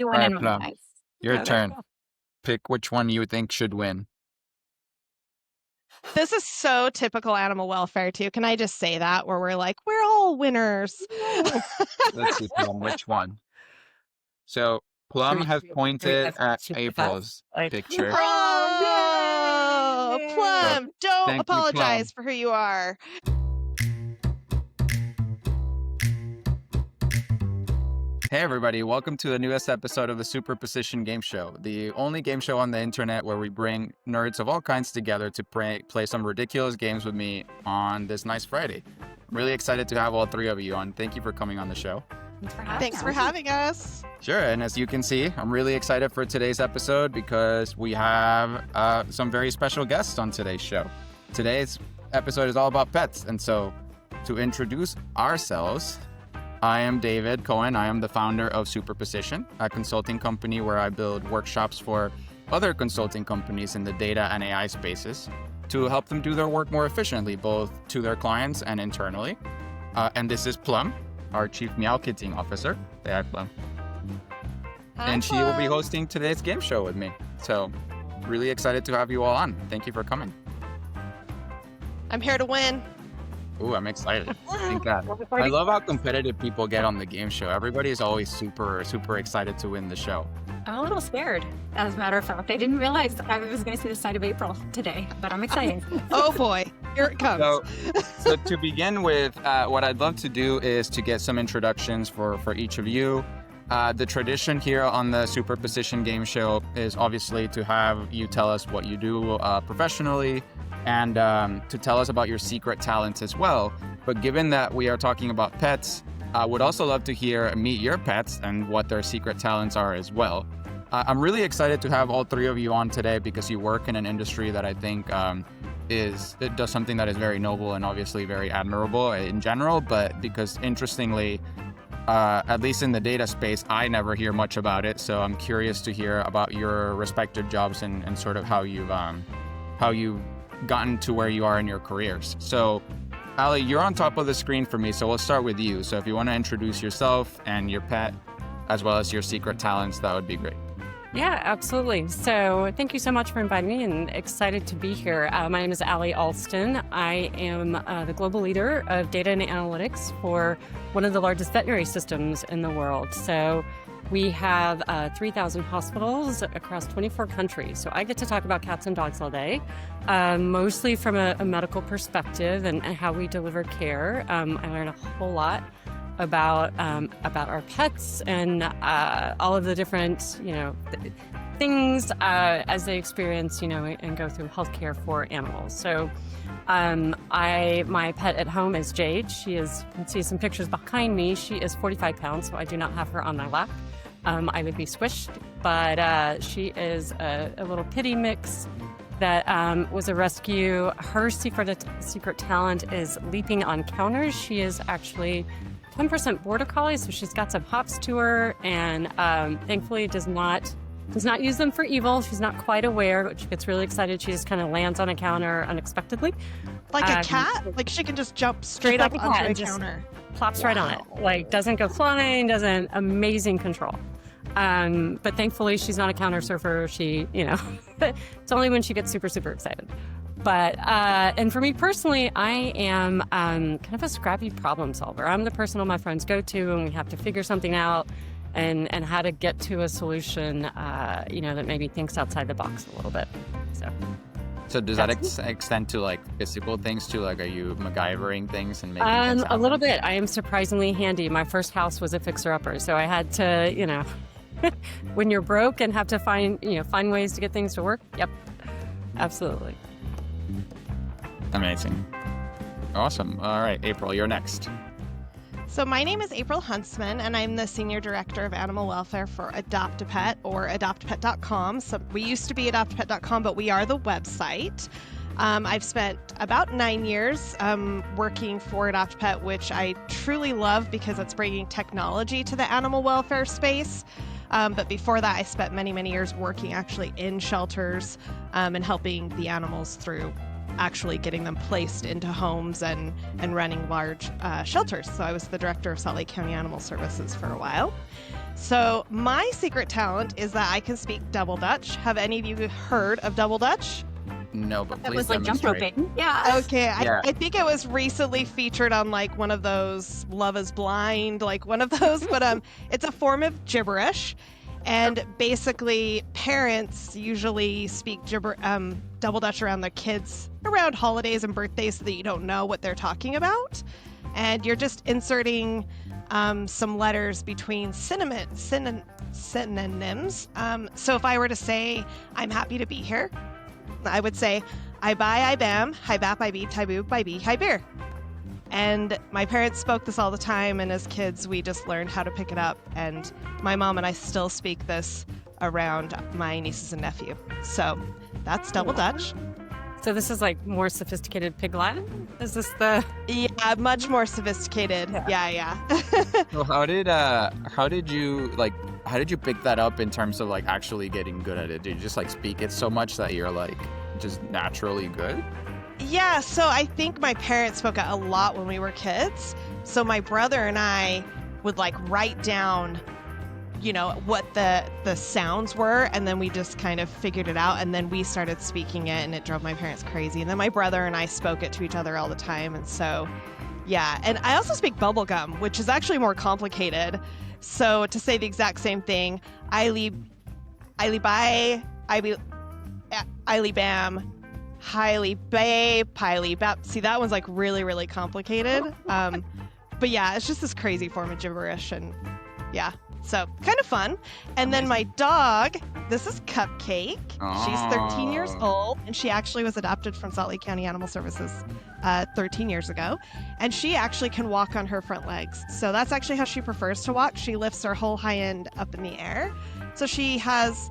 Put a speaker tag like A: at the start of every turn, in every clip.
A: You
B: All
A: win
B: right,
A: in my
B: Plum,
A: eyes.
B: your
A: Oh, there you
B: turn.
A: go.
B: Pick which one you think should win.
C: This is so typical animal welfare, too. Can I just say that? Where we're like, we're all winners.
B: Let's see, Plum, which one? So Plum has pointed at April's
A: Like,
B: picture.
C: Oh,
A: yay!
C: Plum, don't
B: Thank you, Plum.
C: apologize for who you are.
B: Hey everybody, welcome to the newest episode of the Superposition game show, the only game show on the internet where we bring nerds of all kinds together to play some ridiculous games with me on this nice Friday. I'm really excited to have all three of you on. Thank you for coming on the show.
C: Thanks for having us.
B: Sure, and as you can see, I'm really excited for today's episode because we have some very special guests on today's show. Today's episode is all about pets, and so to introduce ourselves, I am David Cohen. I am the founder of Superposition, a consulting company where I build workshops for other consulting companies in the data and AI spaces to help them do their work more efficiently, both to their clients and internally. And this is Plum, our Chief Meow-keting Officer. Say hi, Plum.
C: Hi,
B: And she will be
C: Plum.
B: hosting today's game show with me. So really excited to have you all on. Thank you for coming.
C: I'm here to win.
B: Ooh, I'm excited. Thank God. I love how competitive people get on the game show. Everybody is always super excited to win the show.
A: I'm a little scared, as a matter of fact. I didn't realize I was going to see the side of April today, but I'm excited.
C: Oh boy, here it comes.
B: So to begin with, what I'd love to do is to get some introductions for each of you. The tradition here on the Superposition game show is obviously to have you tell us what you do professionally and to tell us about your secret talents as well. But given that we are talking about pets, I would also love to meet your pets and what their secret talents are as well. I'm really excited to have all three of you on today because you work in an industry that I think it does something that is very noble and obviously very admirable in general, but because interestingly, at least in the data space, I never hear much about it. So I'm curious to hear about your respective jobs and sort of how you've gotten to where you are in your careers. So Ali, you're on top of the screen for me, so we'll start with you. So if you want to introduce yourself and your pet, as well as your secret talents, that would be great.
D: Yeah, absolutely. So thank you so much for inviting me and excited to be here. My name is Ali Alston. I am the global leader of data and analytics for one of the largest veterinary systems in the world. So we have 3,000 hospitals across 24 countries. So I get to talk about cats and dogs all day, mostly from a medical perspective and how we deliver care. I learn a whole lot about our pets and all of the different, things as they experience, and go through healthcare for animals. So my pet at home is Jade. You can see some pictures behind me. She is 45 pounds, so I do not have her on my lap. I would be squished, but she is a little pitty mix that was a rescue. Her secret talent is leaping on counters. She is actually 10% border collie, so she's got some hops to her, and thankfully does not use them for evil. She's not quite aware, but she gets really excited. She just kind of lands on a counter unexpectedly.
C: Like a cat? Like she can just jump straight
D: like
C: up
D: a cat
C: onto a
D: and just
C: counter.
D: Plops right on it. Like, doesn't go flying, amazing control. But thankfully she's not a counter surfer. She, it's only when she gets super, super excited. But, and for me personally, I am kind of a scrappy problem solver. I'm the person all my friends go to when we have to figure something out and how to get to a solution, that maybe thinks outside the box a little bit.
B: So does that extend to like physical things too? Like, are you MacGyvering things and making things
D: A
B: happen?
D: little bit. I am surprisingly handy. My first house was a fixer-upper, so I had to, when you're broke and have to find ways to get things to work. Yep, absolutely.
B: Amazing. Awesome. All right, April, you're next.
C: So my name is April Huntsman, and I'm the Senior Director of Animal Welfare for Adopt-A-Pet or adoptpet.com. So we used to be adoptpet.com, but we are the website. I've spent about 9 years working for Adopt-A-Pet, which I truly love because it's bringing technology to the animal welfare space. But before that, I spent many, many years working actually in shelters and helping the animals through actually getting them placed into homes and running large shelters. So I was the director of Salt Lake County Animal Services for a while. So my secret talent is that I can speak Double Dutch. Have any of you heard of Double Dutch?
B: No, but
A: That
B: please
A: was like jump
B: demonstrate.
A: roping. Yeah.
C: Okay,
B: Yeah.
C: I think it was recently featured on like one of those Love is Blind, like one of those, but it's a form of gibberish. And basically, parents usually speak Double Dutch around their kids around holidays and birthdays so that you don't know what they're talking about. And you're just inserting some letters between synonyms. So if I were to say, I'm happy to be here, I would say, I buy, I bam, hi bap, I beat, hi boob, I be, hi beer. And my parents spoke this all the time, and as kids, we just learned how to pick it up. And my mom and I still speak this around my nieces and nephew. So that's Double Dutch.
D: So this is like more sophisticated Pig Latin? Is this the...
C: Yeah, much more sophisticated. Yeah.
B: So how did you pick that up in terms of like actually getting good at it? Did you just like speak it so much that you're like just naturally good?
C: Yeah, so I think my parents spoke it a lot when we were kids. So my brother and I would like write down, you know, what the sounds were, and then we just kind of figured it out, and then we started speaking it, and it drove my parents crazy. And then my brother and I spoke it to each other all the time, and so yeah. And I also speak bubblegum, which is actually more complicated. So to say the exact same thing, I bam, highly bay, piley bap. See, that one's like really, really complicated. But yeah, it's just this crazy form of gibberish, and yeah, so kind of fun. And then my dog, this is Cupcake. She's 13 years old, and she actually was adopted from Salt Lake County Animal Services 13 years ago. And she actually can walk on her front legs. So that's actually how she prefers to walk. She lifts her whole hind end up in the air. So she has,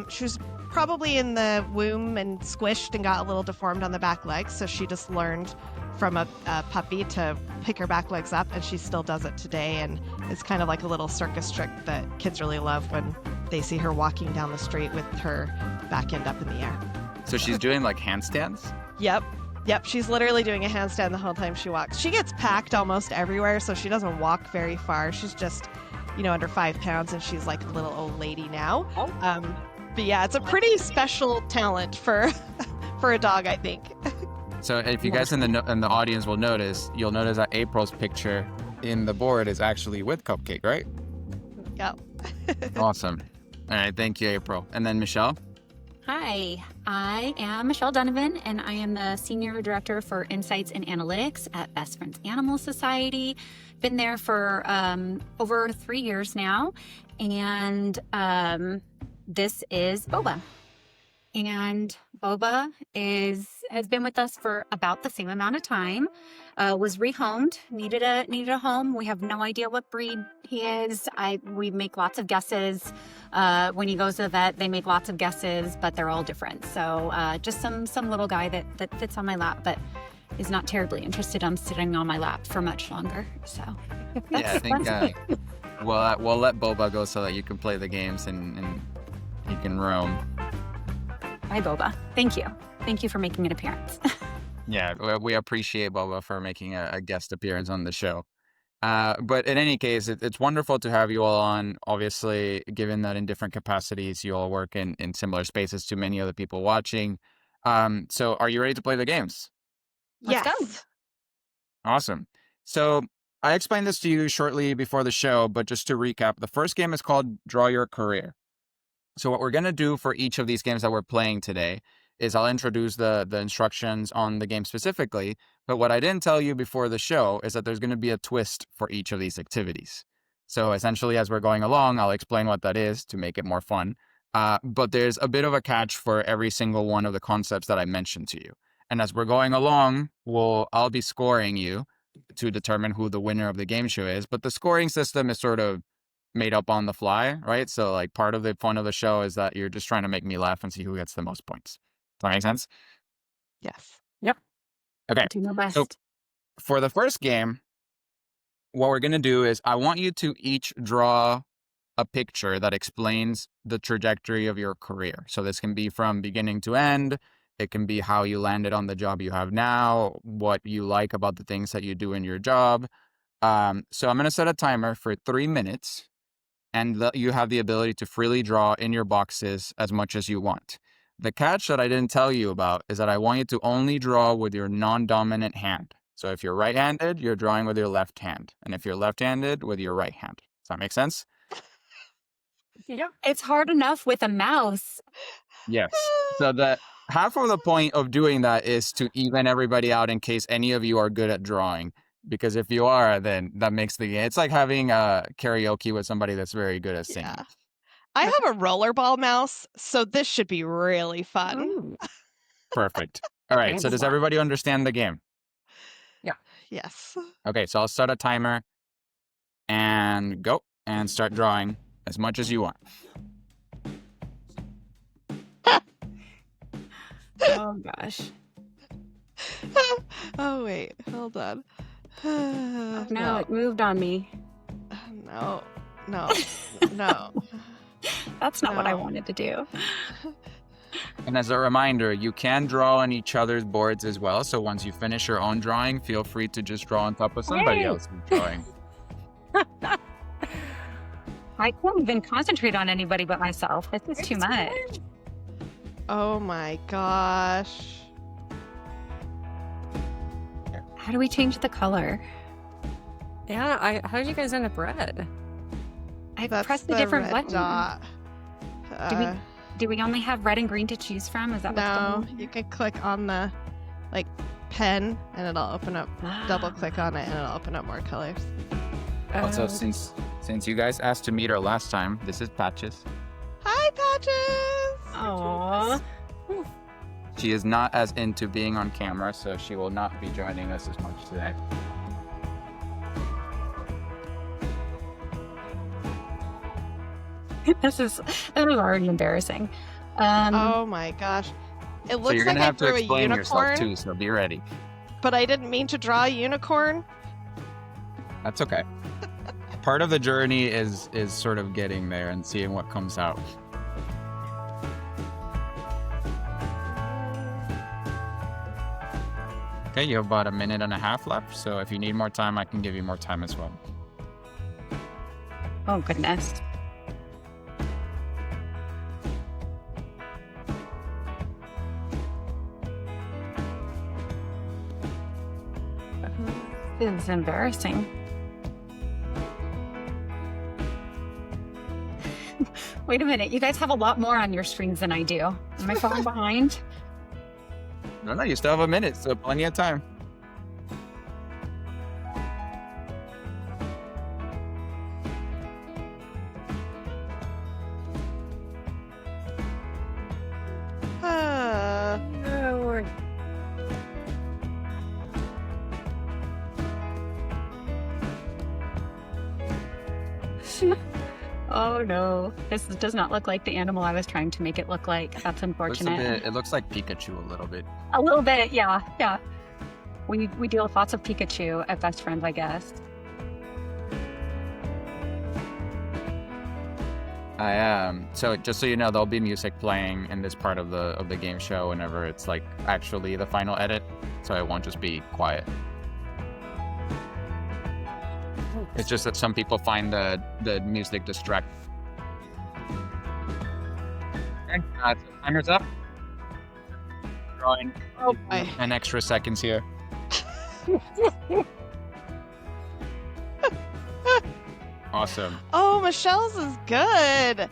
C: she was probably in the womb and squished and got a little deformed on the back legs. So she just learned from a puppy to pick her back legs up, and she still does it today. And it's kind of like a little circus trick that kids really love when they see her walking down the street with her back end up in the air.
B: So she's doing like handstands?
C: Yep, she's literally doing a handstand the whole time she walks. She gets packed almost everywhere, so she doesn't walk very far. She's just, you know, under 5 pounds, and she's like a little old lady now. But yeah, it's a pretty special talent for a dog, I think.
B: So if you guys in the audience you'll notice that April's picture in the board is actually with Cupcake, right?
C: Yep.
B: Awesome. All right, thank you, April. And then Michelle?
A: Hi, I am Michelle Donovan, and I am the Senior Director for Insights and Analytics at Best Friends Animal Society. Been there for over 3 years now, and this is Boba. And Boba has been with us for about the same amount of time. Was rehomed, needed a home. We have no idea what breed he is. We make lots of guesses. When he goes to the vet, they make lots of guesses, but they're all different. So just some little guy that fits on my lap, but is not terribly interested in sitting on my lap for much longer. So
B: Yeah, I think we'll let Boba go so that you can play the games and he can roam.
A: Bye, Boba. Thank you. Thank you for making an appearance.
B: Yeah, we appreciate Boba for making a guest appearance on the show. But in any case, it's wonderful to have you all on, obviously, given that in different capacities you all work in similar spaces to many other people watching. So are you ready to play the games?
A: Let's
C: Yes.
A: go.
B: Awesome. So I explained this to you shortly before the show, but just to recap, the first game is called Draw Your Career. So what we're going to do for each of these games that we're playing today is I'll introduce the instructions on the game specifically, but what I didn't tell you before the show is that there's going to be a twist for each of these activities. So essentially, as we're going along, I'll explain what that is to make it more fun. But there's a bit of a catch for every single one of the concepts that I mentioned to you. And as we're going along, I'll be scoring you to determine who the winner of the game show is. But the scoring system is sort of made up on the fly, right? So like part of the fun of the show is that you're just trying to make me laugh and see who gets the most points. Does that make sense?
C: Yes.
B: Okay.
A: Do my best.
B: So for the first game, what we're going to do is I want you to each draw a picture that explains the trajectory of your career. So this can be from beginning to end. It can be how you landed on the job you have now, what you like about the things that you do in your job. So I'm going to set a timer for 3 minutes, and you have the ability to freely draw in your boxes as much as you want. The catch that I didn't tell you about is that I want you to only draw with your non-dominant hand. So if you're right-handed, you're drawing with your left hand. And if you're left-handed, with your right hand. Does that make sense?
D: Yep.
A: It's hard enough with a mouse.
B: Yes. So the half of the point of doing that is to even everybody out in case any of you are good at drawing. Because if you are, then that makes the game. It's like having a karaoke with somebody that's very good at singing.
C: Yeah. I have a rollerball mouse, so this should be really fun.
D: Ooh.
B: Perfect. All right. So does everybody understand the game?
C: Yes.
B: Okay. So I'll start a timer and go and start drawing as much as you want.
A: Oh gosh.
C: Oh wait, hold on.
A: Oh, no, it moved on me.
C: No. No.
A: That's not what I
C: No.
A: wanted to do.
B: And as a reminder, you can draw on each other's boards as well. So once you finish your own drawing, feel free to just draw on top of somebody
A: Yay.
B: else's drawing.
A: I can't even concentrate on anybody but myself. This is too much.
C: Oh my gosh.
A: How do we change the color?
D: Yeah, how did you guys end up red?
A: I
C: That's
A: pressed a
C: the
A: different
C: red
A: button.
C: dot.
A: Do we only have red and green to choose from? Is that what's
C: No,
A: going on?
C: you can click on the pen and it'll open up. Double click on it and it'll open up more colors.
B: Also, since you guys asked to meet her last time, this is Patches.
C: Hi, Patches.
A: Aww.
B: She is not as into being on camera, so she will not be joining us as much today.
A: This is already embarrassing.
C: Oh my gosh. It
B: So
C: looks
B: you're
C: like
B: gonna
C: I
B: have to
C: drew a
B: explain yourself
C: unicorn,
B: too, so be ready.
C: but I didn't mean to draw a unicorn.
B: That's okay. Part of the journey is sort of getting there and seeing what comes out. Okay, you have about 1.5 minutes left, so if you need more time, I can give you more time as well.
A: Oh goodness. This is embarrassing. Wait a minute, you guys have a lot more on your screens than I do. Am I falling behind?
B: No, you still have 1 minute, so plenty of time.
C: Uh,
A: Oh no, this does not look like the animal I was trying to make it look like. That's unfortunate.
B: It looks like Pikachu a little bit.
A: A little bit, yeah. We deal with lots of Pikachu at Best Friends, I guess.
B: So just so you know, there'll be music playing in this part of the game show whenever it's like actually the final edit, so it won't just be quiet. It's just that some people find the music distracting. Okay, so timer's up. Drawing
C: boy.
B: an extra seconds here. Awesome.
C: Oh, Michelle's is good.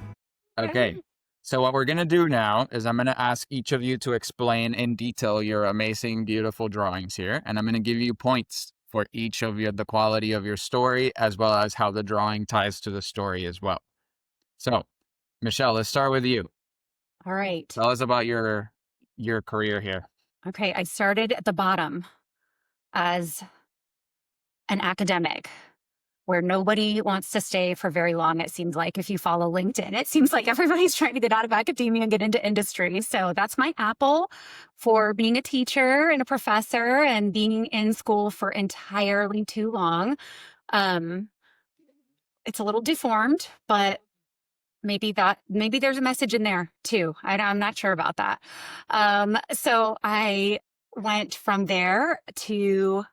B: Okay. So what we're going to do now is I'm going to ask each of you to explain in detail your amazing, beautiful drawings here. And I'm going to give you points for each of you, the quality of your story, as well as how the drawing ties to the story as well. So, Michelle, let's start with you.
A: All right.
B: Tell us about your career here.
A: Okay, I started at the bottom as an academic where nobody wants to stay for very long, it seems like, if you follow LinkedIn. It seems like everybody's trying to get out of academia and get into industry. So that's my apple for being a teacher and a professor and being in school for entirely too long. It's a little deformed, but maybe there's a message in there too. I'm not sure about that. So I went from there to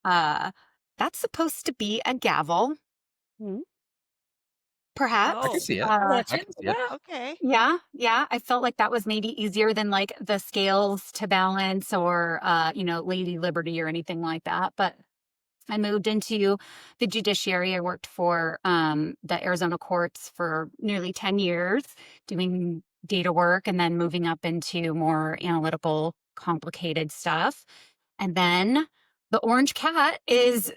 A: that's supposed to be a gavel,
D: Mhm.
A: perhaps.
B: I can
C: Oh,
B: see it. I
D: Gotcha.
B: can see it.
C: okay.
A: Yeah. I felt like that was maybe easier than like the scales to balance or Lady Liberty or anything like that. But I moved into the judiciary. I worked for the Arizona courts for nearly 10 years doing data work and then moving up into more analytical, complicated stuff. And then the orange cat is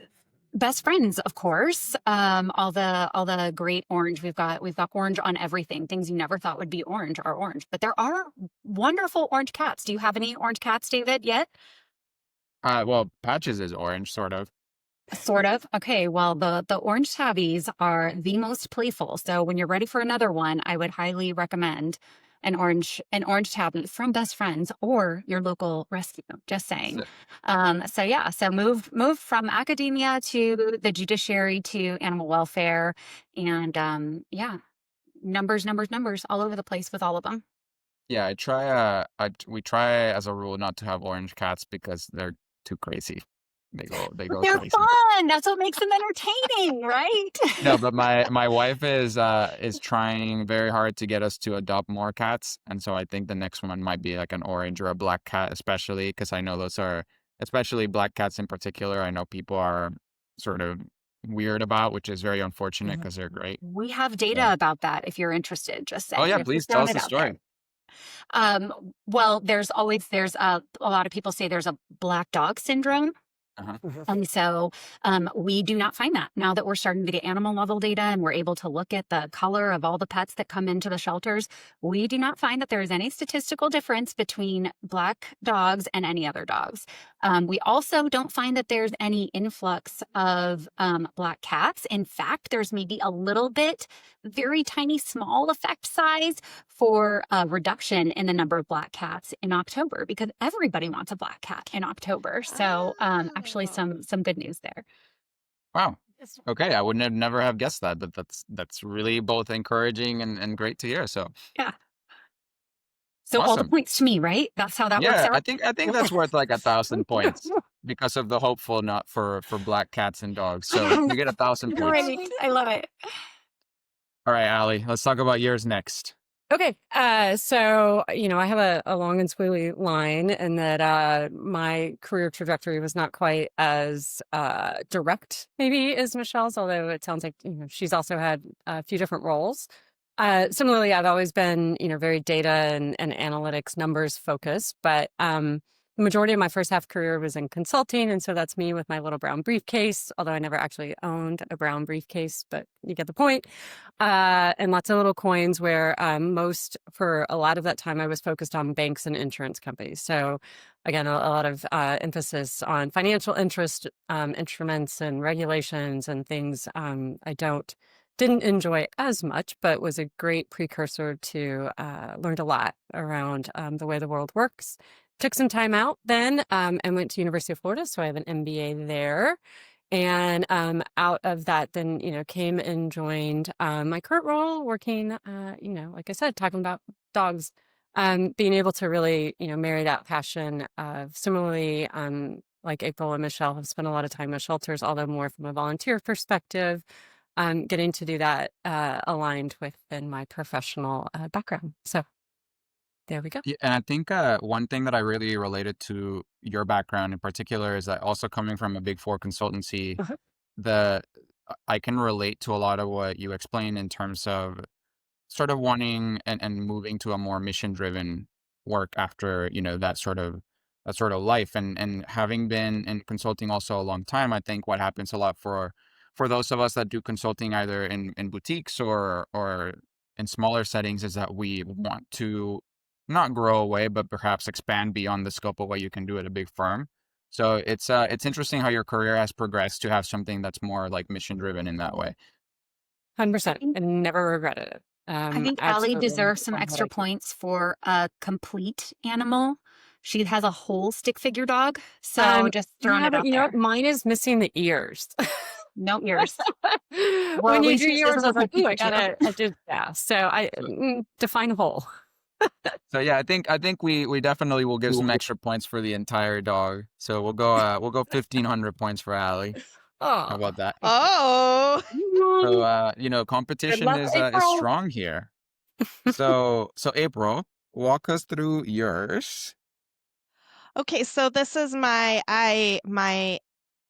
A: best friends, of course. All the great orange we've got orange on everything. Things you never thought would be orange are orange. But there are wonderful orange cats. Do you have any orange cats, David, yet?
B: Well, Patches is orange, sort of.
A: Sort of. Okay. Well, the orange tabbies are the most playful. So when you're ready for another one, I would highly recommend an orange tabby from Best Friends or your local rescue. Just saying. So moved from academia to the judiciary to animal welfare, and numbers all over the place with all of them.
B: Yeah, I try. We try as a rule not to have orange cats because they're too crazy. They go
A: They're
B: crazy.
A: fun. That's what makes them entertaining, right?
B: No, but my wife is trying very hard to get us to adopt more cats, and so I think the next one might be like an orange or a black cat, especially because I know those are, especially black cats in particular. I know people are sort of weird about, which is very unfortunate because they're great.
A: We have
B: Yeah.
A: data about that if you're interested. Just
B: Oh
A: saying.
B: yeah,
A: If
B: please
A: we're
B: tell
A: throwing
B: us
A: it
B: the
A: out there.
B: story.
A: Well, there's a lot of people say there's a black dog syndrome.
B: Uh-huh.
A: And so we do not find that now that we're starting to get animal level data and we're able to look at the color of all the pets that come into the shelters. We do not find that there is any statistical difference between black dogs and any other dogs. We also don't find that there's any influx of black cats. In fact, there's maybe a little bit, very tiny, small effect size for a reduction in the number of black cats in October because everybody wants a black cat in October. So actually some good news there.
B: Wow. Okay, I would never have guessed that, but that's really both encouraging and great to hear. So
A: Yeah. So all the
B: awesome.
A: points to me, right? That's how that works
B: Yeah,
A: out.
B: I think that's worth like 1,000 points because of the hopeful not for black cats and dogs. So you get 1,000 points.
A: Great. I love it.
B: All right, Allie, let's talk about yours next.
D: Okay. So, I have a long and squiggly line in that my career trajectory was not quite as direct, maybe, as Michelle's, although it sounds like, she's also had a few different roles. Similarly, I've always been, very data and analytics numbers focused, but the majority of my first half career was in consulting. And so that's me with my little brown briefcase, although I never actually owned a brown briefcase, but you get the point. And lots of little coins where for a lot of that time, I was focused on banks and insurance companies. So again, a lot of emphasis on financial interest instruments and regulations and things didn't enjoy as much, but was a great precursor to learned a lot around the way the world works. Took some time out then and went to University of Florida. So I have an MBA there. And out of that, then, came and joined my current role working, like I said, talking about dogs, being able to really, marry that passion of similarly, like April and Michelle have spent a lot of time with shelters, although more from a volunteer perspective, getting to do that aligned within my professional background. So there we go.
B: Yeah, and I think one thing that I really related to your background in particular is that also coming from a Big Four consultancy,
D: Uh-huh.
B: I can relate to a lot of what you explained in terms of sort of wanting and moving to a more mission-driven work after, that sort of life. And having been in consulting also a long time, I think what happens a lot for those of us that do consulting either in boutiques or in smaller settings is that we want to not grow away, but perhaps expand beyond the scope of what you can do at a big firm. So it's interesting how your career has progressed to have something that's more like mission driven in that way.
D: 100%. And never regretted it.
A: I think Allie deserves some extra points for a complete animal. She has a whole stick figure dog. So just throwing it out
D: but
A: there.
D: mine is missing the ears.
A: No ears. Well,
D: When
A: at
D: you
A: least
D: do
A: yours
D: yours,
A: doesn't
D: I
A: look
D: was like,
A: like
D: ooh, I
A: Pikachu.
D: did, yeah. So define whole.
B: So yeah, I think we definitely will give some extra points for the entire dog. So we'll go 1,500 points for Allie. How
D: Oh,
B: about that?
D: thank you.
C: Oh.
B: So
D: Mhm. Good
B: competition
D: luck,
B: is
D: April.
B: strong here. So April, walk us through yours.
C: Okay, so this is my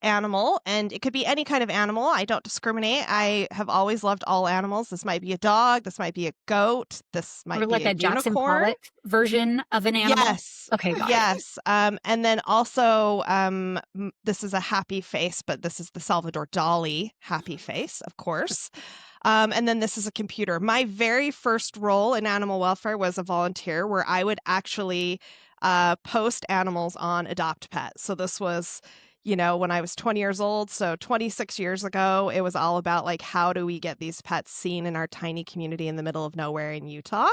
C: animal, and it could be any kind of animal. I don't discriminate. I have always loved all animals. This might be a dog, this might be a goat, this
A: Or
C: might be
A: like
C: a
A: a Jackson
C: unicorn.
A: Pollock version of an animal.
C: Yes,
A: Okay, got it.
C: yes. And then also, this is a happy face, but this is the Salvador Dali happy face, of course. And then this is a computer. My very first role in animal welfare was a volunteer where I would actually post animals on Adopt Pet. So this was, when I was 20 years old. So 26 years ago, it was all about like, how do we get these pets seen in our tiny community in the middle of nowhere in Utah?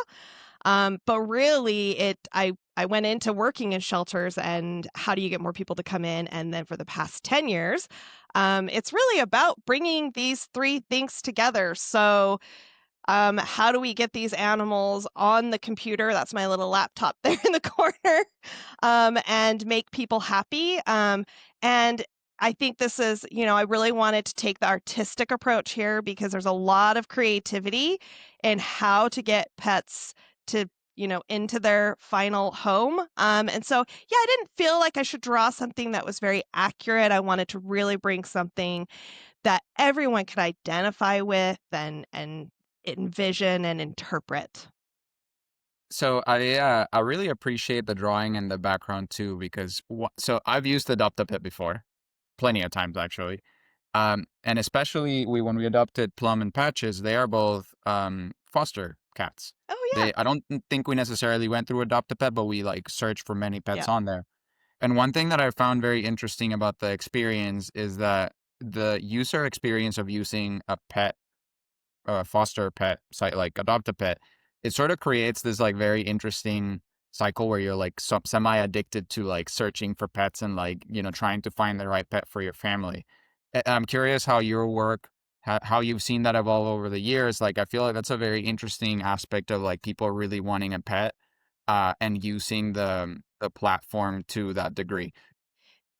C: But really, I went into working in shelters and how do you get more people to come in? And then for the past 10 years, it's really about bringing these three things together. So, how do we get these animals on the computer? That's my little laptop there in the corner, and make people happy. And I think this is, I really wanted to take the artistic approach here because there's a lot of creativity in how to get pets to, into their final home. And so, yeah, I didn't feel like I should draw something that was very accurate. I wanted to really bring something that everyone could identify with and envision and interpret.
B: So I really appreciate the drawing and the background too because so I've used Adopt-a-Pet before, plenty of times actually. And especially when we adopted Plum and Patches, they are both foster cats.
C: Oh yeah.
B: I don't think we necessarily went through Adopt-a-Pet, but we like searched for many pets
C: Yep.
B: on there. And one thing that I found very interesting about the experience is that the user experience of using a pet, foster pet site like Adopt-a-Pet, it sort of creates this like very interesting cycle where you're like semi addicted to like searching for pets and like trying to find the right pet for your family. I'm curious how your work, how you've seen that evolve over the years. Like I feel like that's a very interesting aspect of like people really wanting a pet, and using the platform to that degree.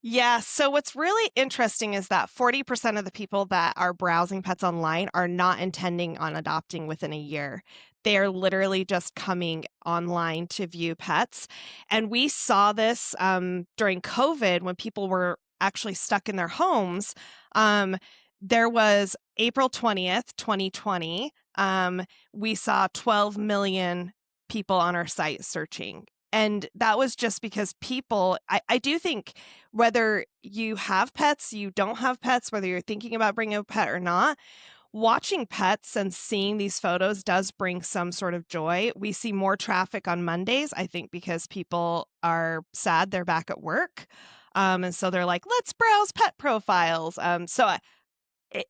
C: Yeah, so what's really interesting is that 40% of the people that are browsing pets online are not intending on adopting within a year. They are literally just coming online to view pets. And we saw this during COVID when people were actually stuck in their homes. Um, there was April 20th, 2020. We saw 12 million people on our site searching. And that was just because people, I do think whether you have pets, you don't have pets, whether you're thinking about bringing a pet or not, watching pets and seeing these photos does bring some sort of joy. We see more traffic on Mondays, I think, because people are sad they're back at work. And so they're like, let's browse pet profiles. It,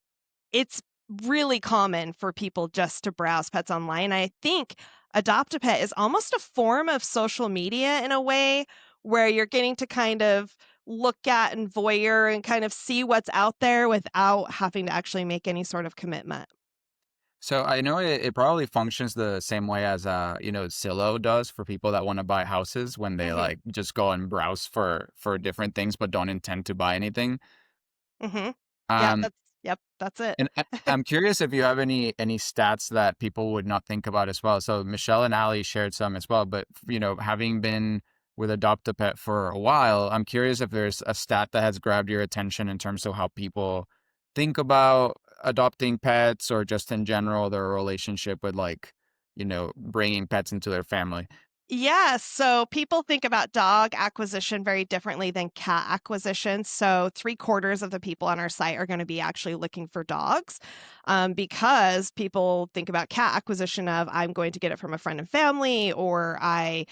C: it's really common for people just to browse pets online. I think Adopt a Pet is almost a form of social media in a way where you're getting to kind of look at and voyeur and kind of see what's out there without having to actually make any sort of commitment.
B: So I know it probably functions the same way as Zillow does for people that want to buy houses when they
C: Mhm.
B: like just go and browse for different things but don't intend to buy anything.
C: Mhm. Yeah,
B: Um,
C: that's it.
B: and I'm curious if you have any stats that people would not think about as well. So Michelle and Ali shared some as well, but having been with Adopt a Pet for a while, I'm curious if there's a stat that has grabbed your attention in terms of how people think about adopting pets or just in general their relationship with like, bringing pets into their family.
C: Yeah, so people think about dog acquisition very differently than cat acquisition. So, three-quarters of the people on our site are going to be actually looking for dogs, because people think about cat acquisition of I'm going to get it from a friend and family, or I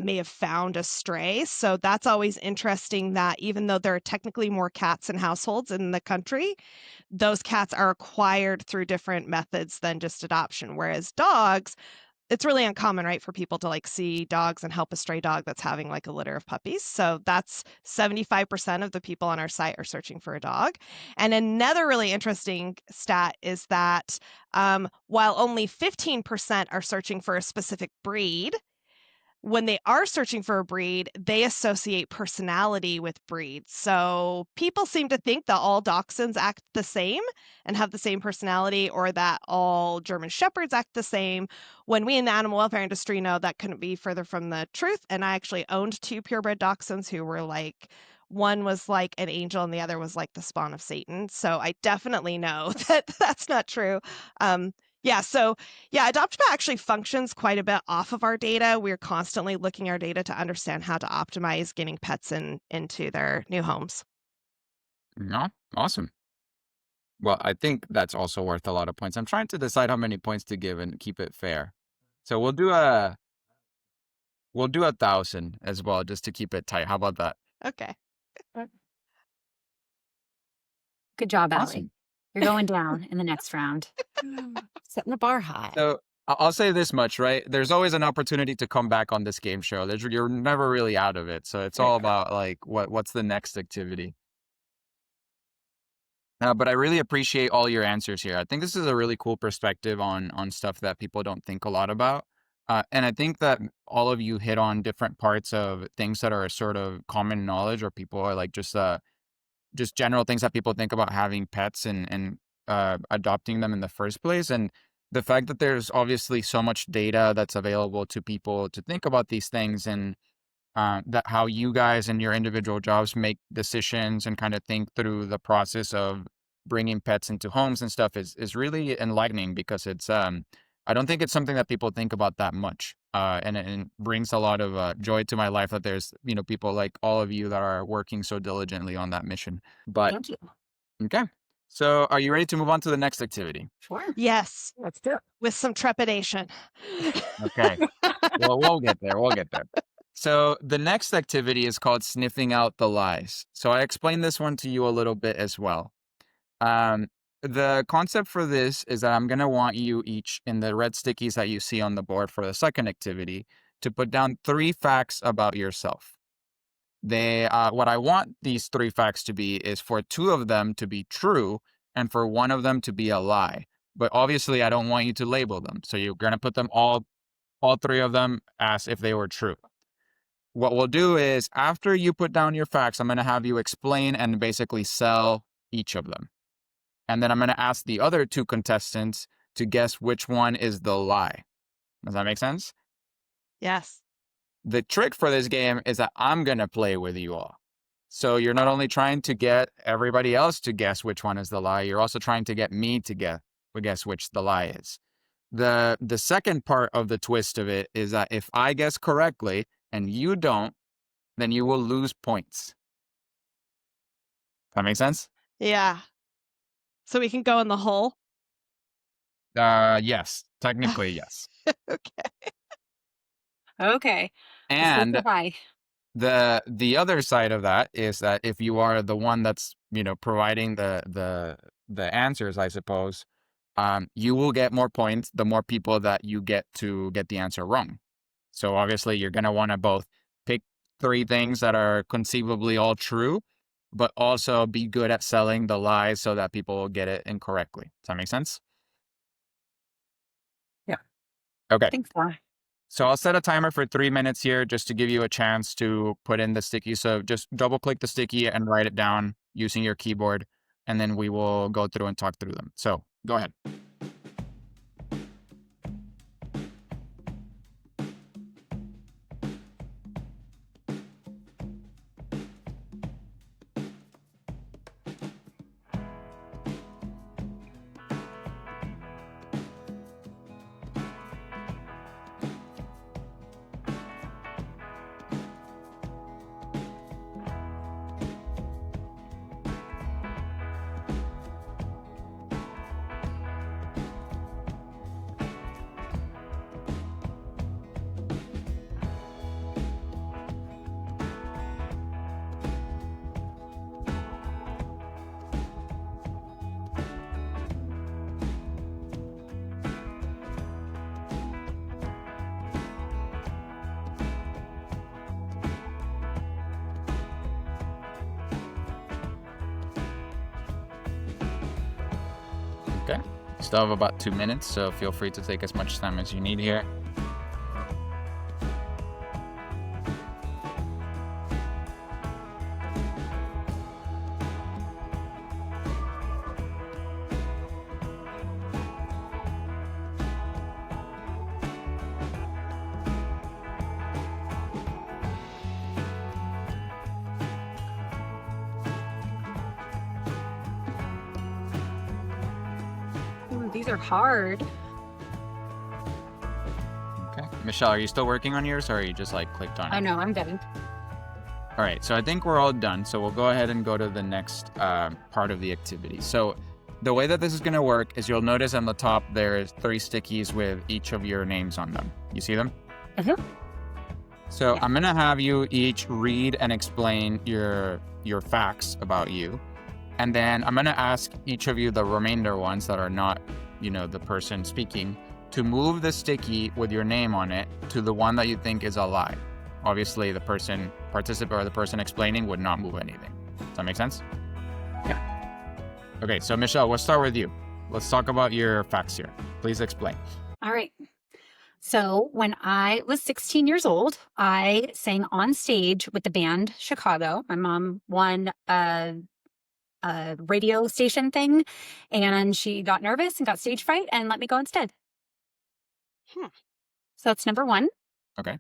C: may have found a stray. So, that's always interesting that even though there are technically more cats in households in the country, those cats are acquired through different methods than just adoption. Whereas dogs, it's really uncommon, right, for people to like see dogs and help a stray dog that's having like a litter of puppies. So that's 75% of the people on our site are searching for a dog. And another really interesting stat is that while only 15% are searching for a specific breed, when they are searching for a breed, they associate personality with breed. So people seem to think that all dachshunds act the same and have the same personality, or that all German shepherds act the same, when we in the animal welfare industry know that couldn't be further from the truth. And I actually owned 2 purebred dachshunds who were like, one was like an angel and the other was like the spawn of Satan. So I definitely know that that's not true. Adopt-a-Pet actually functions quite a bit off of our data. We're constantly looking at our data to understand how to optimize getting pets into their new homes.
B: No, awesome. Well, I think that's also worth a lot of points. I'm trying to decide how many points to give and keep it fair. So we'll do 1,000 as well, just to keep it tight. How about that?
C: Okay.
A: Good job, Allie.
B: Awesome.
A: You're going down in the next round.
D: Setting the bar high.
B: So I'll say this much, right? There's always an opportunity to come back on this game show. You're never really out of it. So it's all about like what's the next activity. But I really appreciate all your answers here. I think this is a really cool perspective on stuff that people don't think a lot about. And I think that all of you hit on different parts of things that are sort of common knowledge, or people are like just general things that people think about having pets and adopting them in the first place. And the fact that there's obviously so much data that's available to people to think about these things, and that how you guys in your individual jobs make decisions and kind of think through the process of bringing pets into homes and stuff is really enlightening, because it's I don't think it's something that people think about that much, and it brings a lot of joy to my life that there's people like all of you that are working so diligently on that mission. But
A: Thank you.
B: okay, so are you ready to move on to the next activity?
A: Sure.
C: Yes,
D: Let's do it.
C: with some trepidation.
B: Okay. Well, we'll get there. We'll get there. So the next activity is called Sniffing Out the Lies. So I explained this one to you a little bit as well. The concept for this is that I'm going to want you each, in the red stickies that you see on the board for the second activity, to put down 3 facts about yourself. What I want these 3 facts to be is for 2 of them to be true and for 1 of them to be a lie. But obviously, I don't want you to label them. So you're going to put them all 3 of them as if they were true. What we'll do is, after you put down your facts, I'm going to have you explain and basically sell each of them. And then I'm going to ask the other 2 contestants to guess which one is the lie. Does that make sense?
C: Yes.
B: The trick for this game is that I'm going to play with you all. So you're not only trying to get everybody else to guess which one is the lie, you're also trying to get me to guess which the lie is. The second part of the twist of it is that if I guess correctly and you don't, then you will lose points. That make sense?
C: Yeah. So we can go in the hole?
B: Yes. Technically, yes.
C: Okay.
A: Okay.
B: And
A: Bye.
B: the other side of that is that if you are the one that's providing the answers, I suppose, you will get more points the more people that you get to get the answer wrong. So obviously you're going to want to both pick 3 things that are conceivably all true, but also be good at selling the lies so that people will get it incorrectly. Does that make sense?
D: Yeah.
B: Okay.
A: I think so.
B: So I'll set a timer for 3 minutes here just to give you a chance to put in the sticky. So just double click the sticky and write it down using your keyboard, and then we will go through and talk through them. So go ahead. Still have about 2 minutes, so feel free to take as much time as you need here.
A: Ooh, these are hard.
B: Okay. Michelle, are you still working on yours, or are you just like clicked on it?
A: Oh no, I'm good.
B: All right, so I think we're all done. So we'll go ahead and go to the next part of the activity. So the way that this is going to work is you'll notice on the top there is 3 stickies with each of your names on them. You see them?
A: Mhm.
B: So
A: Yeah.
B: I'm going to have you each read and explain your facts about you. And then I'm going to ask each of you, the remainder ones that are not, the person speaking, to move the sticky with your name on it to the one that you think is a lie. Obviously, the participant or the person explaining would not move anything. Does that make sense?
A: Yeah.
B: Okay, so Michelle, we'll start with you. Let's talk about your facts here. Please explain.
A: All right. So when I was 16 years old, I sang on stage with the band Chicago. My mom won a radio station thing, and she got nervous and got stage fright and let me go instead.
C: Hmm.
A: So that's number 1.
B: Okay.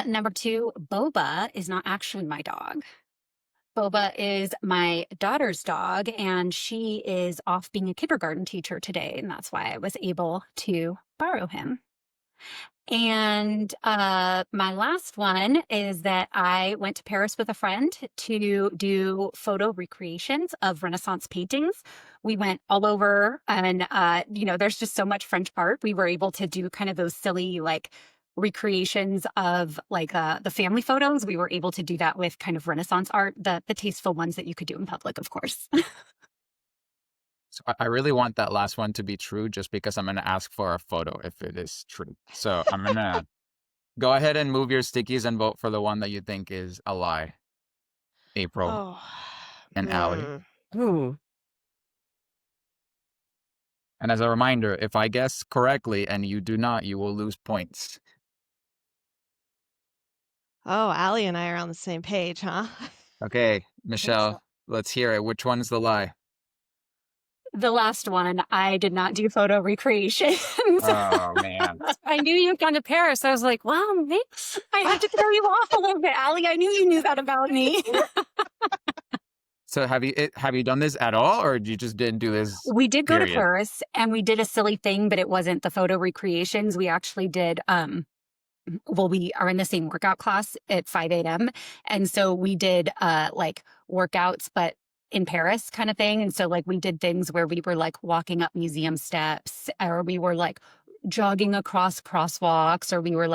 A: Number 2, Boba is not actually my dog. Boba is my daughter's dog, and she is off being a kindergarten teacher today, and that's why I was able to borrow him. And my last one is that I went to Paris with a friend to do photo recreations of Renaissance paintings. We went all over, and there's just so much French art. We were able to do kind of those silly recreations of the family photos. We were able to do that with kind of Renaissance art, the tasteful ones that you could do in public, of course.
B: So I really want that last one to be true just because I'm going to ask for a photo if it is true. So I'm going to go ahead and move your stickies and vote for the one that you think is a lie. April
C: Oh.
B: and Allie.
D: Ooh.
B: And as a reminder, if I guess correctly and you do not, you will lose points.
C: Oh, Allie and I are on the same page, huh?
B: Okay, Michelle, let's hear it. Which one's the lie?
A: The last one, I did not do photo recreations.
B: Oh, man.
D: I knew you'd gone to Paris. I was like, well, maybe
A: I had to throw you off a little bit, Allie. I knew you knew that about me.
B: So have you done this at all, or you just didn't do this?
A: We did go to
B: Period.
A: Paris, and we did a silly thing, but it wasn't the photo recreations. We actually did we are in the same workout class at 5 a.m. And so we did workouts, but in Paris kind of thing. And so we did things where we were walking up museum steps, or we were jogging across crosswalks, or we were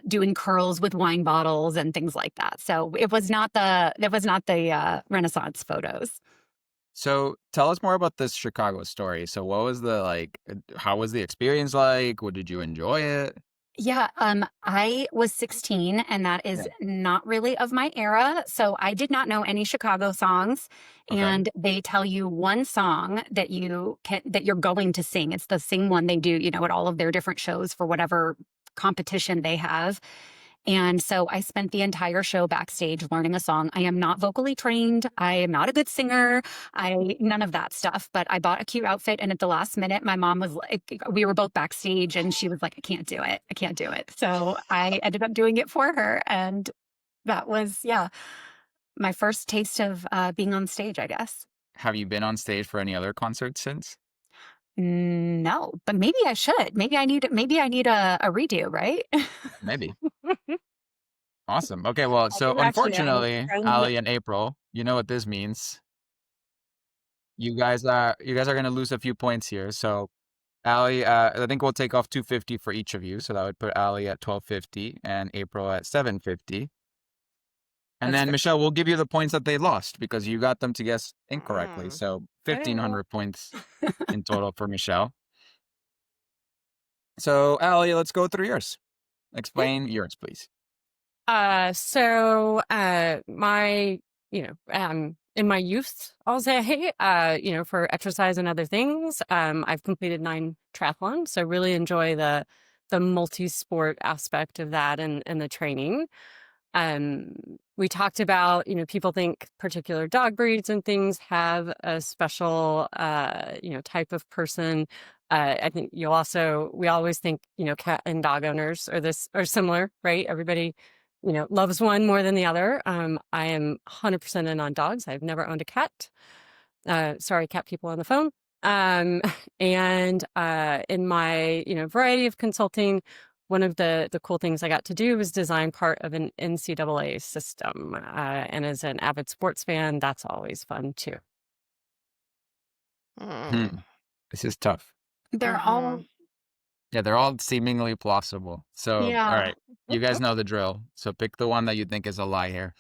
A: doing curls with wine bottles and things like that. So it was not the Renaissance photos.
B: So tell us more about this Chicago story. So what was how was the experience like? What did you enjoy it?
A: Yeah, I was 16, and that is not really of my era. So I did not know any Chicago songs.
B: Okay.
A: And they tell you one song that you're going to sing. It's the same one they do, at all of their different shows for whatever competition they have. And so I spent the entire show backstage learning a song. I am not vocally trained. I am not a good singer. None of that stuff. But I bought a cute outfit. And at the last minute, my mom was we were both backstage, and she was like, I can't do it. I can't do it. So I ended up doing it for her. And that was, my first taste of being on stage, I guess.
B: Have you been on stage for any other concerts since?
A: No, but maybe I should. Maybe I need a redo, right?
B: Maybe. Awesome. Okay, well, so
A: do actually,
B: unfortunately, Allie and April, you know what this means. You guys are going to lose a few points here. So Allie, I think we'll take off 250 for each of you. So that would put Allie at 1250 and April at 750. And
A: That's
B: then
A: fair.
B: Michelle, we'll give you the points that they lost because you got them to guess incorrectly. So 1,500 points in total for Michelle. So Allie, let's go through yours. Explain yours, please.
D: My in my youth, I'll say, for exercise and other things, I've completed 9 triathlons. So I really enjoy the multi-sport aspect of that and the training. We talked about, people think particular dog breeds and things have a special, type of person. I think we always think, cat and dog owners are similar, right? Everybody, loves one more than the other. I am 100% in on dogs. I've never owned a cat. Sorry, cat people on the phone. Um, and in my, variety of consulting, one of the cool things I got to do was design part of an NCAA system. And as an avid sports fan, that's always fun too.
B: Hmm. This is tough.
A: They're all,
B: Yeah, they're all seemingly plausible. So, all
A: yeah.
B: right, you guys know the drill. So pick the one that you think is a lie here.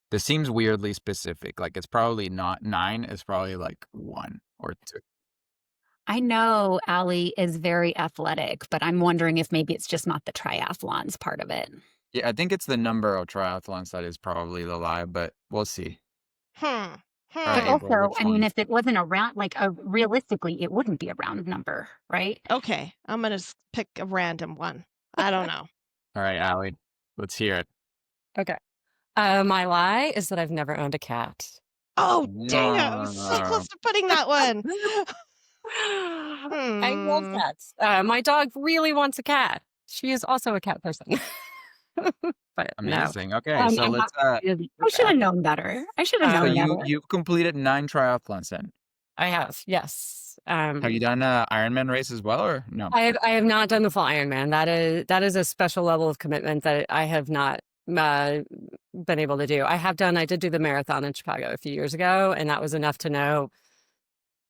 B: This seems weirdly specific. Like it's probably not 9. It's probably like 1 or 2.
A: I know Allie is very athletic, but I'm wondering if maybe it's just not the triathlons part of it.
B: Yeah, I think it's the number of triathlons that is probably the lie, but we'll see. All
A: But
B: right, April,
A: also,
B: which
A: I mean,
B: one?
A: if it wasn't a round, realistically, it wouldn't be a round number, right?
C: Okay, I'm gonna pick a random one. I don't know.
B: All right, Allie, let's hear it.
D: Okay. My lie is that I've never owned a cat.
C: Oh, dang it. I was so close to putting that one.
D: I love cats. My dog really wants a cat. She is also a cat person. But no.
B: Amazing. Okay, so
A: I'm
B: let's.
A: not really- I should have known better. I should have
B: So
A: known better.
B: you've completed 9 triathlons then.
D: I have, yes.
B: Have you done a Ironman race as well, or no?
D: I have not done the full Ironman. That is a special level of commitment that I have not been able to do. I did do the marathon in Chicago a few years ago, and that was enough to know.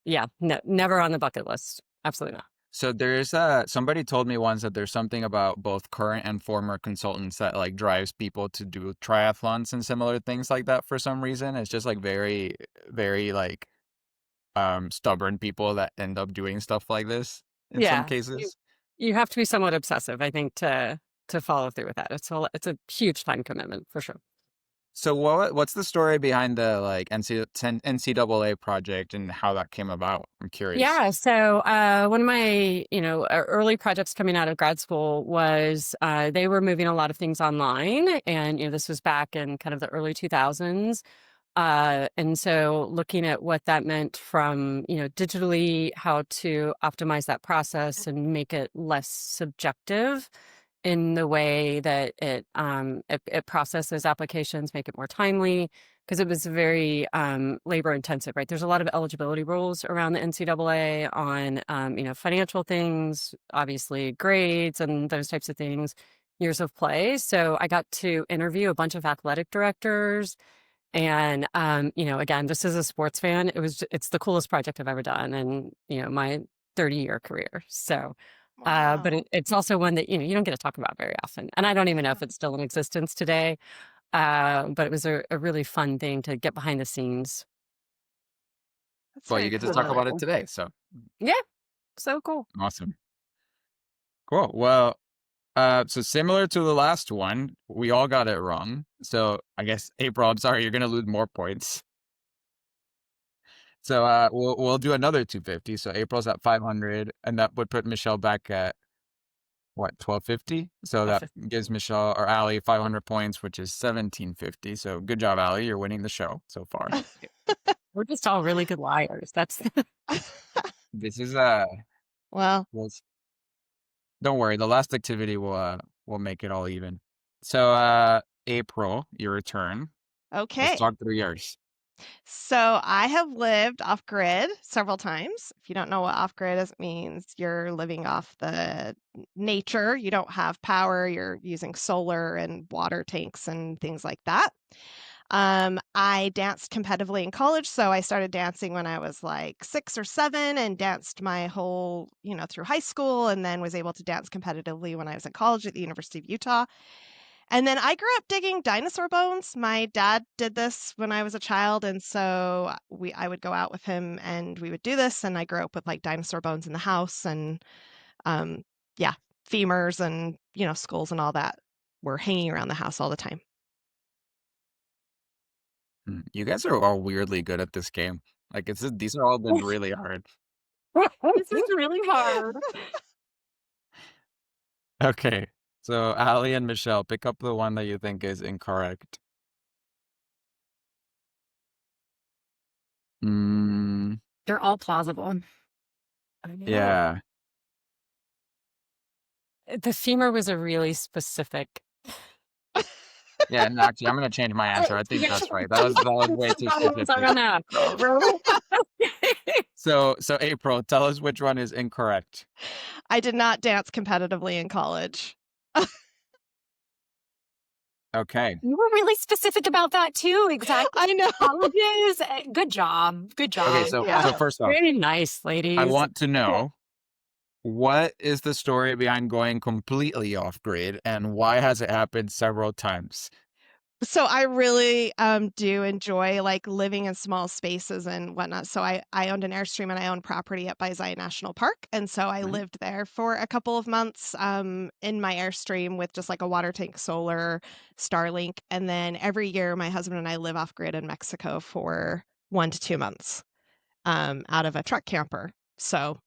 D: Yeah, no, never on the bucket list. Absolutely not.
B: So there's somebody told me once that there's something about both current and former consultants that like drives people to do triathlons and similar things like that for some reason. It's just like very, very like stubborn people that end up doing stuff like this in some cases.
D: You have to be somewhat obsessive, I think, to follow through with that. It's a huge time commitment for sure.
B: So what's the story behind the like NCAA project and how that came about? I'm curious.
D: Yeah. So one of my early projects coming out of grad school was they were moving a lot of things online, and this was back in kind of the early 2000s. And so looking at what that meant from digitally, how to optimize that process and make it less subjective in the way that it processes applications, make it more timely, because it was very labor intensive, right? There's a lot of eligibility rules around the NCAA on financial things, obviously grades and those types of things, years of play. So I got to interview a bunch of athletic directors. And again, just as a sports fan, it's the coolest project I've ever done in my 30-year career. So but it's also one that you don't get to talk about very often, and I don't even know if it's still in existence today. But it was a really fun thing to get behind the scenes.
B: Well, you get to talk about it today, so
D: yeah, so cool.
B: Awesome. Cool. Well, so similar to the last one, we all got it wrong. So I guess April, I'm sorry, you're gonna lose more points. So we'll do another 250. So April's at 500, and that would put Michelle back at what, 1250? So that gives Michelle or Allie 500 points, which is 1750. So good job, Allie. You're winning the show so far.
D: We're just all really good liars. That's
B: This is
C: well,
B: don't worry, the last activity will make it all even. So April, your turn.
C: okay.
B: Let's talk through yours.
C: So I have lived off grid several times. If you don't know what off grid is, it means you're living off the nature. You don't have power. You're using solar and water tanks and things like that. I danced competitively in college, so I started dancing when I was like 6 or 7 and danced my whole, through high school, and then was able to dance competitively when I was in college at the University of Utah. And then I grew up digging dinosaur bones. My dad did this when I was a child, and so I would go out with him and we would do this, and I grew up with like dinosaur bones in the house, and femurs and skulls and all that were hanging around the house all the time.
B: You guys are all weirdly good at this game. Like these are all been really hard.
D: This is really hard.
B: Okay. So Ali and Michelle, pick up the one that you think is incorrect. Mm,
A: They're all plausible.
D: I know.
B: yeah.
D: The femur was a really specific.
B: Yeah, and actually, I'm gonna change my answer. I think that's right. That was way too specific. So April, tell us which one is incorrect.
C: I did not dance competitively in college.
B: Okay.
A: You were really specific about that too. Exactly.
C: I know.
A: Colleges. Good job. Good job.
B: Okay, so
C: Yeah.
B: first off,
D: Very nice, ladies.
B: I want to know what is the story behind going completely off grid and why has it happened several times?
C: So I really do enjoy like living in small spaces and whatnot. So I owned an Airstream and I owned property up by Zion National Park. And so I
B: Mhm.
C: lived there for a couple of months in my Airstream with just like a water tank, solar, Starlink. And then every year my husband and I live off grid in Mexico for 1 to 2 months out of a truck camper. So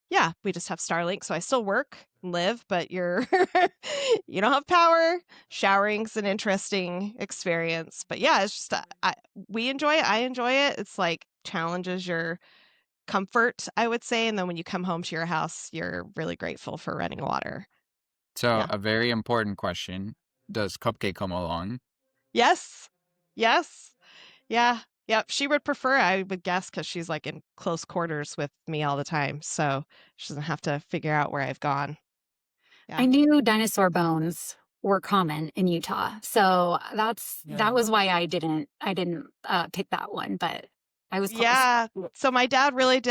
C: yeah, we just have Starlink. So I still work and live, but you're you don't have power. Showering's an interesting experience. But yeah, it's just we enjoy it. I enjoy it. It's like challenges your comfort, I would say. And then when you come home to your house, you're really grateful for running water.
B: So
C: Yeah.
B: a very important question. Does Cupcake come along?
C: Yes. Yes. Yeah. Yep. She would prefer, I would guess, because she's like in close quarters with me all the time. So she doesn't have to figure out where I've gone. Yeah.
A: I knew dinosaur bones were common in Utah, so that was why I didn't pick that one, but I was close.
C: Yeah. So my dad really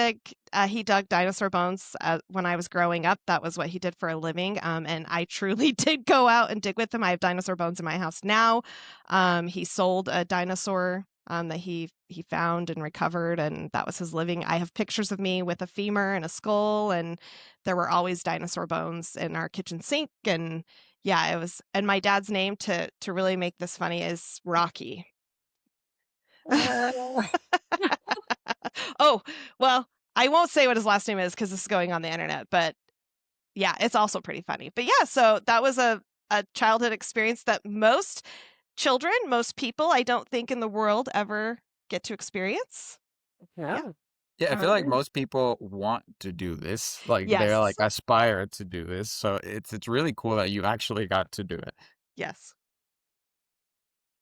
C: he dug dinosaur bones when I was growing up. That was what he did for a living. And I truly did go out and dig with them. I have dinosaur bones in my house now. He sold a dinosaur that he found and recovered, and that was his living. I have pictures of me with a femur and a skull, and there were always dinosaur bones in our kitchen sink. And yeah, it was. And my dad's name to really make this funny is Rocky. Oh, well, I won't say what his last name is because this is going on the internet, but yeah, it's also pretty funny. But yeah, so that was a childhood experience that most children, most people, I don't think in the world ever get to experience.
D: Yeah.
B: Yeah, I feel like most people want to do this. Like they're like
C: Yes.
B: aspire to do this. So it's really cool that you actually got to do it.
C: Yes.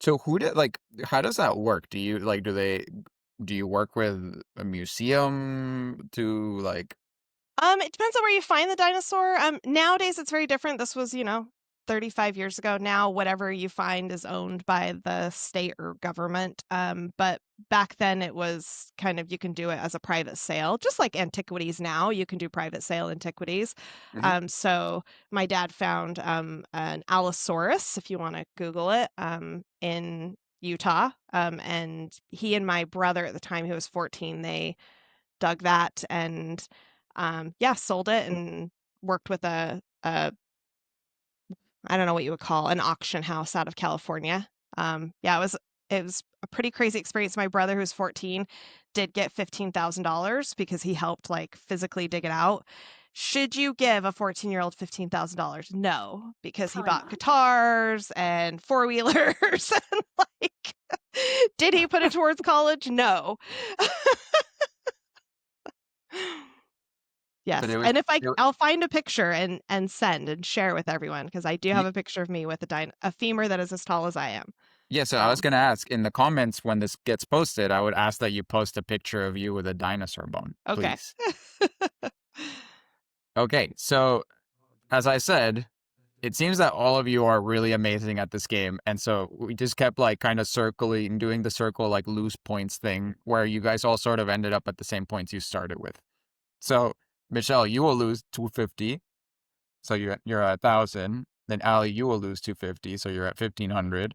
B: So how does that work? Do you like do you work with a museum to like
C: It depends on where you find the dinosaur. Nowadays it's very different. This was, 35 years ago. Now, whatever you find is owned by the state or government. But back then it was kind of, you can do it as a private sale, just like antiquities now. You can do private sale antiquities.
B: Mhm.
C: So my dad found an Allosaurus, if you want to Google it, in Utah. And he and my brother at the time, who was 14, they dug that and yeah, sold it and worked with a I don't know what you would call an auction house out of California. Yeah, it was a pretty crazy experience. My brother, who's 14, did get $15,000 because he helped like physically dig it out. Should you give a 14-year-old $15,000? No, because he
A: Probably
C: bought
A: not.
C: guitars and four-wheelers and like, did he put it towards college? No.
B: but
C: Yes,
B: it was
C: and if
B: it, wa-
C: I'll find a picture and send and share with everyone because I do have
B: y-
C: a picture of me with a femur that is as tall as I am.
B: yeah, so I was
C: So,
B: gonna ask in the comments when this gets posted, I would ask that you post a picture of you with a dinosaur bone,
C: okay.
B: please. Okay, so as I said, it seems that all of you are really amazing at this game. And so we just kept like kind of circling, doing the circle like loose points thing where you guys all sort of ended up at the same points you started with. So Michelle, you will lose 250. So you're at 1,000. Then Ali, you will lose 250. So you're at 1,500.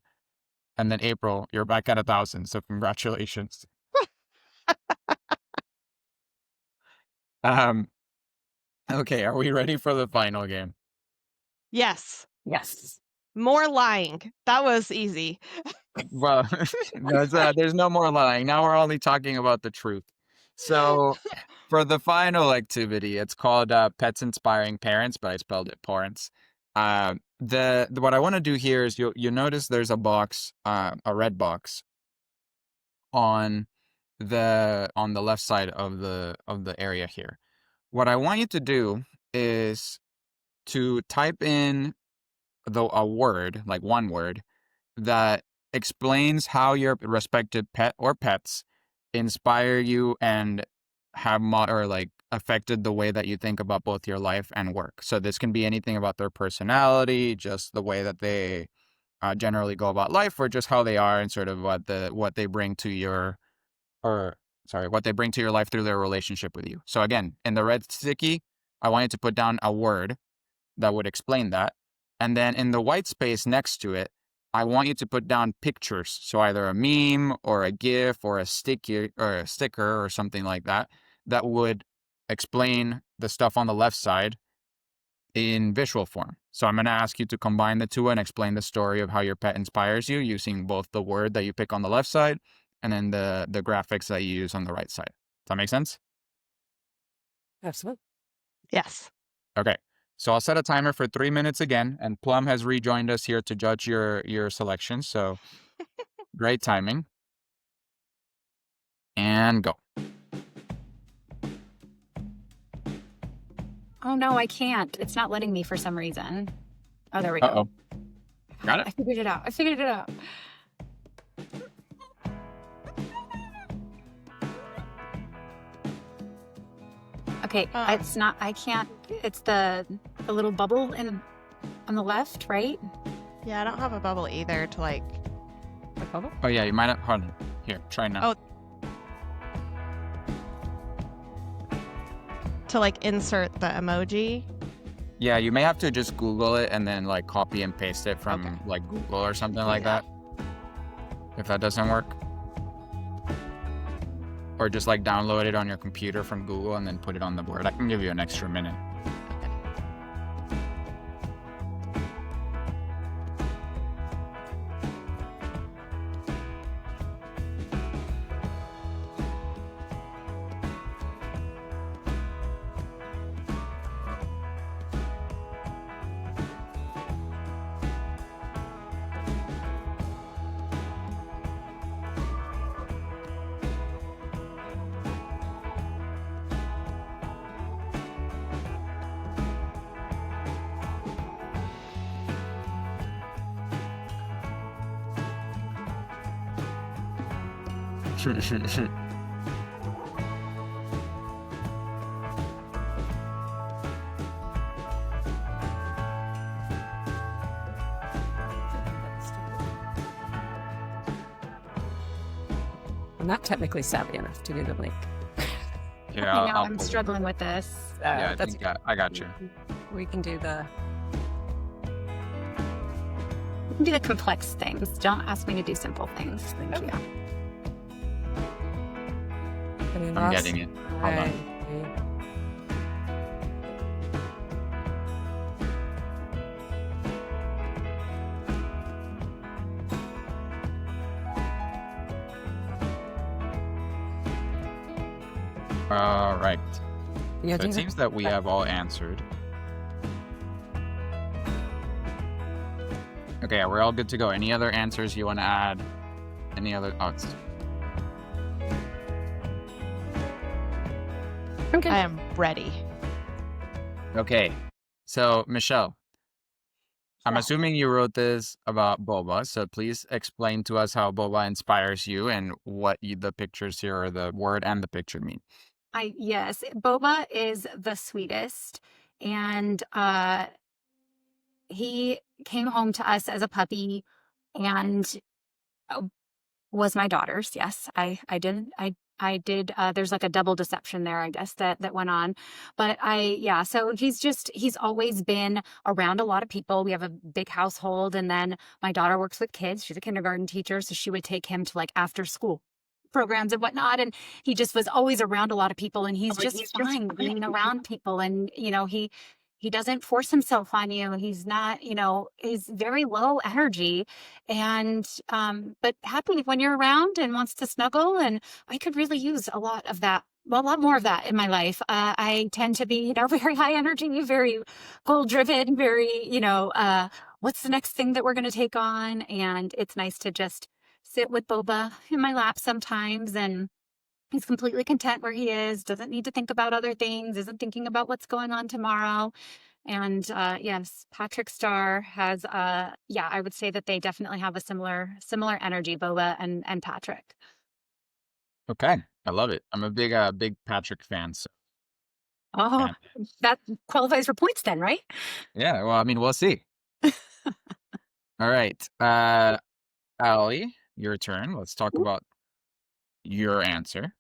B: And then April, you're back at 1,000. So congratulations. Um, okay, are we ready for the final game?
C: Yes.
D: Yes.
C: More lying. That was easy.
B: Well, there's no more lying. Now we're only talking about the truth. So for the final activity, it's called Pets Inspiring Parents, but I spelled it Pawrents. What I want to do here is you notice there's a box, a red box on the left side of the area here. What I want you to do is to type in a word, like one word, that explains how your respective pet or pets inspire you and have or like affected the way that you think about both your life and work. So this can be anything about their personality, just the way that they generally go about life, or just how they are and sort of what they bring to your what they bring to your life through their relationship with you. So again, in the red sticky, I want you to put down a word that would explain that. And then in the white space next to it, I want you to put down pictures. So either a meme or a GIF or a sticker or something like that would explain the stuff on the left side in visual form. So I'm going to ask you to combine the two and explain the story of how your pet inspires you using both the word that you pick on the left side and then the graphics that you use on the right side. Does that make sense?
D: Absolutely.
C: Yes.
B: Okay. So I'll set a timer for 3 minutes again, and Plum has rejoined us here to judge your selection. So great timing. And go.
A: Oh no, I can't. It's not letting me for some reason. Oh, there we go.
B: Uh-oh. Got it?
A: I figured it out. Okay, it's not. I can't. It's the little bubble on the left, right?
C: Yeah, I don't have a bubble either to like.
D: A bubble?
B: Oh yeah, you might have. Hold on. Here, try now.
C: Oh. To like insert the emoji.
B: Yeah, you may have to just Google it and then like copy and paste it from like Google or something like that. If that doesn't work. Or just like download it on your computer from Google and then put it on the board. I can give you an extra minute.
D: I'm not technically savvy enough to do the link.
B: Yeah,
A: I know, I'm struggling with this.
B: Yeah,
D: That's
B: I got you.
D: We can do the.
A: We can do the complex things. Don't ask me to do simple things. Thank you.
B: I'm getting it. Hold on. All right.
D: Yeah,
B: So it seems that we have all answered. Okay, we're all good to go. Any other answers you want to add? Any other? Oh, it's...
D: Okay.
C: I am ready.
B: Okay. So, Michelle, I'm assuming you wrote this about boba. So please explain to us how boba inspires you and what the pictures here, or the word and the picture, mean.
A: Yes, boba is the sweetest, and he came home to us as a puppy and was my daughter's. Yes, I did. There's like a double deception there, I guess, that went on. But so he's always been around a lot of people. We have a big household, and then my daughter works with kids. She's a kindergarten teacher, so she would take him to like after school programs and whatnot, and he just was always around a lot of people, and he's just fine being around people. And he He doesn't force himself on you. He's not, he's very low energy and, but happy when you're around and wants to snuggle. And I could really use a lot of that. Well, a lot more of that in my life. I tend to be, very high energy, very goal driven, very, what's the next thing that we're going to take on? And it's nice to just sit with Boba in my lap sometimes. And he's completely content where he is, doesn't need to think about other things, isn't thinking about what's going on tomorrow. And yes, Patrick Star has, I would say that they definitely have a similar energy, Boba and Patrick.
B: Okay, I love it. I'm a big Patrick fan. So
A: Oh, that qualifies for points then, right?
B: yeah, well, I mean, we'll see. All right, Allie, your turn. Let's talk about your answer.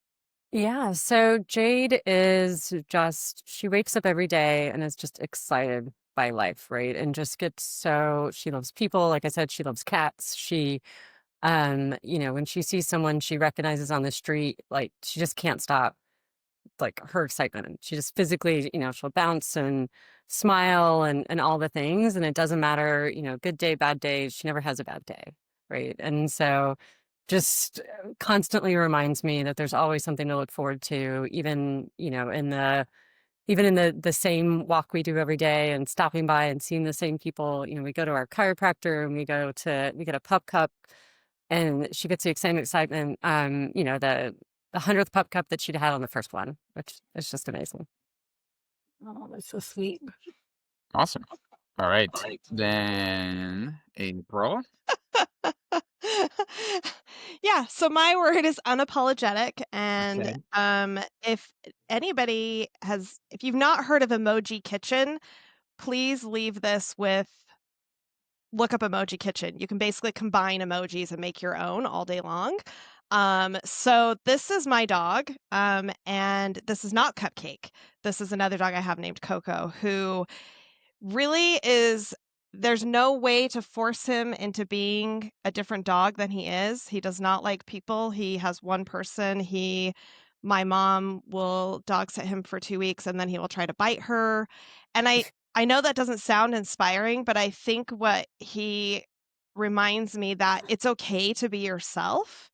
D: Yeah, so Jade is just, she wakes up every day and is just excited by life, right? And just she loves people. Like I said, she loves cats. She, when she sees someone she recognizes on the street, like she just can't stop, like her excitement. And she just physically, she'll bounce and smile and all the things. And it doesn't matter, good day, bad day. She never has a bad day, right? And so just constantly reminds me that there's always something to look forward to, even in the same walk we do every day and stopping by and seeing the same people. We go to our chiropractor and we get a pup cup, and she gets the same excitement, the 100th pup cup that she'd had on the first one, which is just amazing.
A: Oh, that's so sweet.
B: Awesome. All right, then April.
C: Yeah, so my word is unapologetic. And if you've not heard of Emoji Kitchen, please leave this with look up Emoji Kitchen. You can basically combine emojis and make your own all day long. So this is my dog, and this is not Cupcake. This is another dog I have named Coco, who really is, there's no way to force him into being a different dog than he is. He does not like people. He has one person. My mom will dog sit him for 2 weeks and then he will try to bite her. And I know that doesn't sound inspiring, but I think what he reminds me that it's okay to be yourself,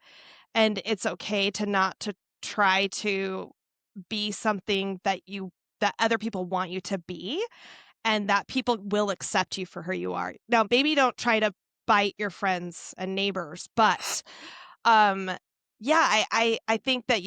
C: and it's okay to not to try to be something that other people want you to be, and that people will accept you for who you are. Now, maybe don't try to bite your friends and neighbors, but I think that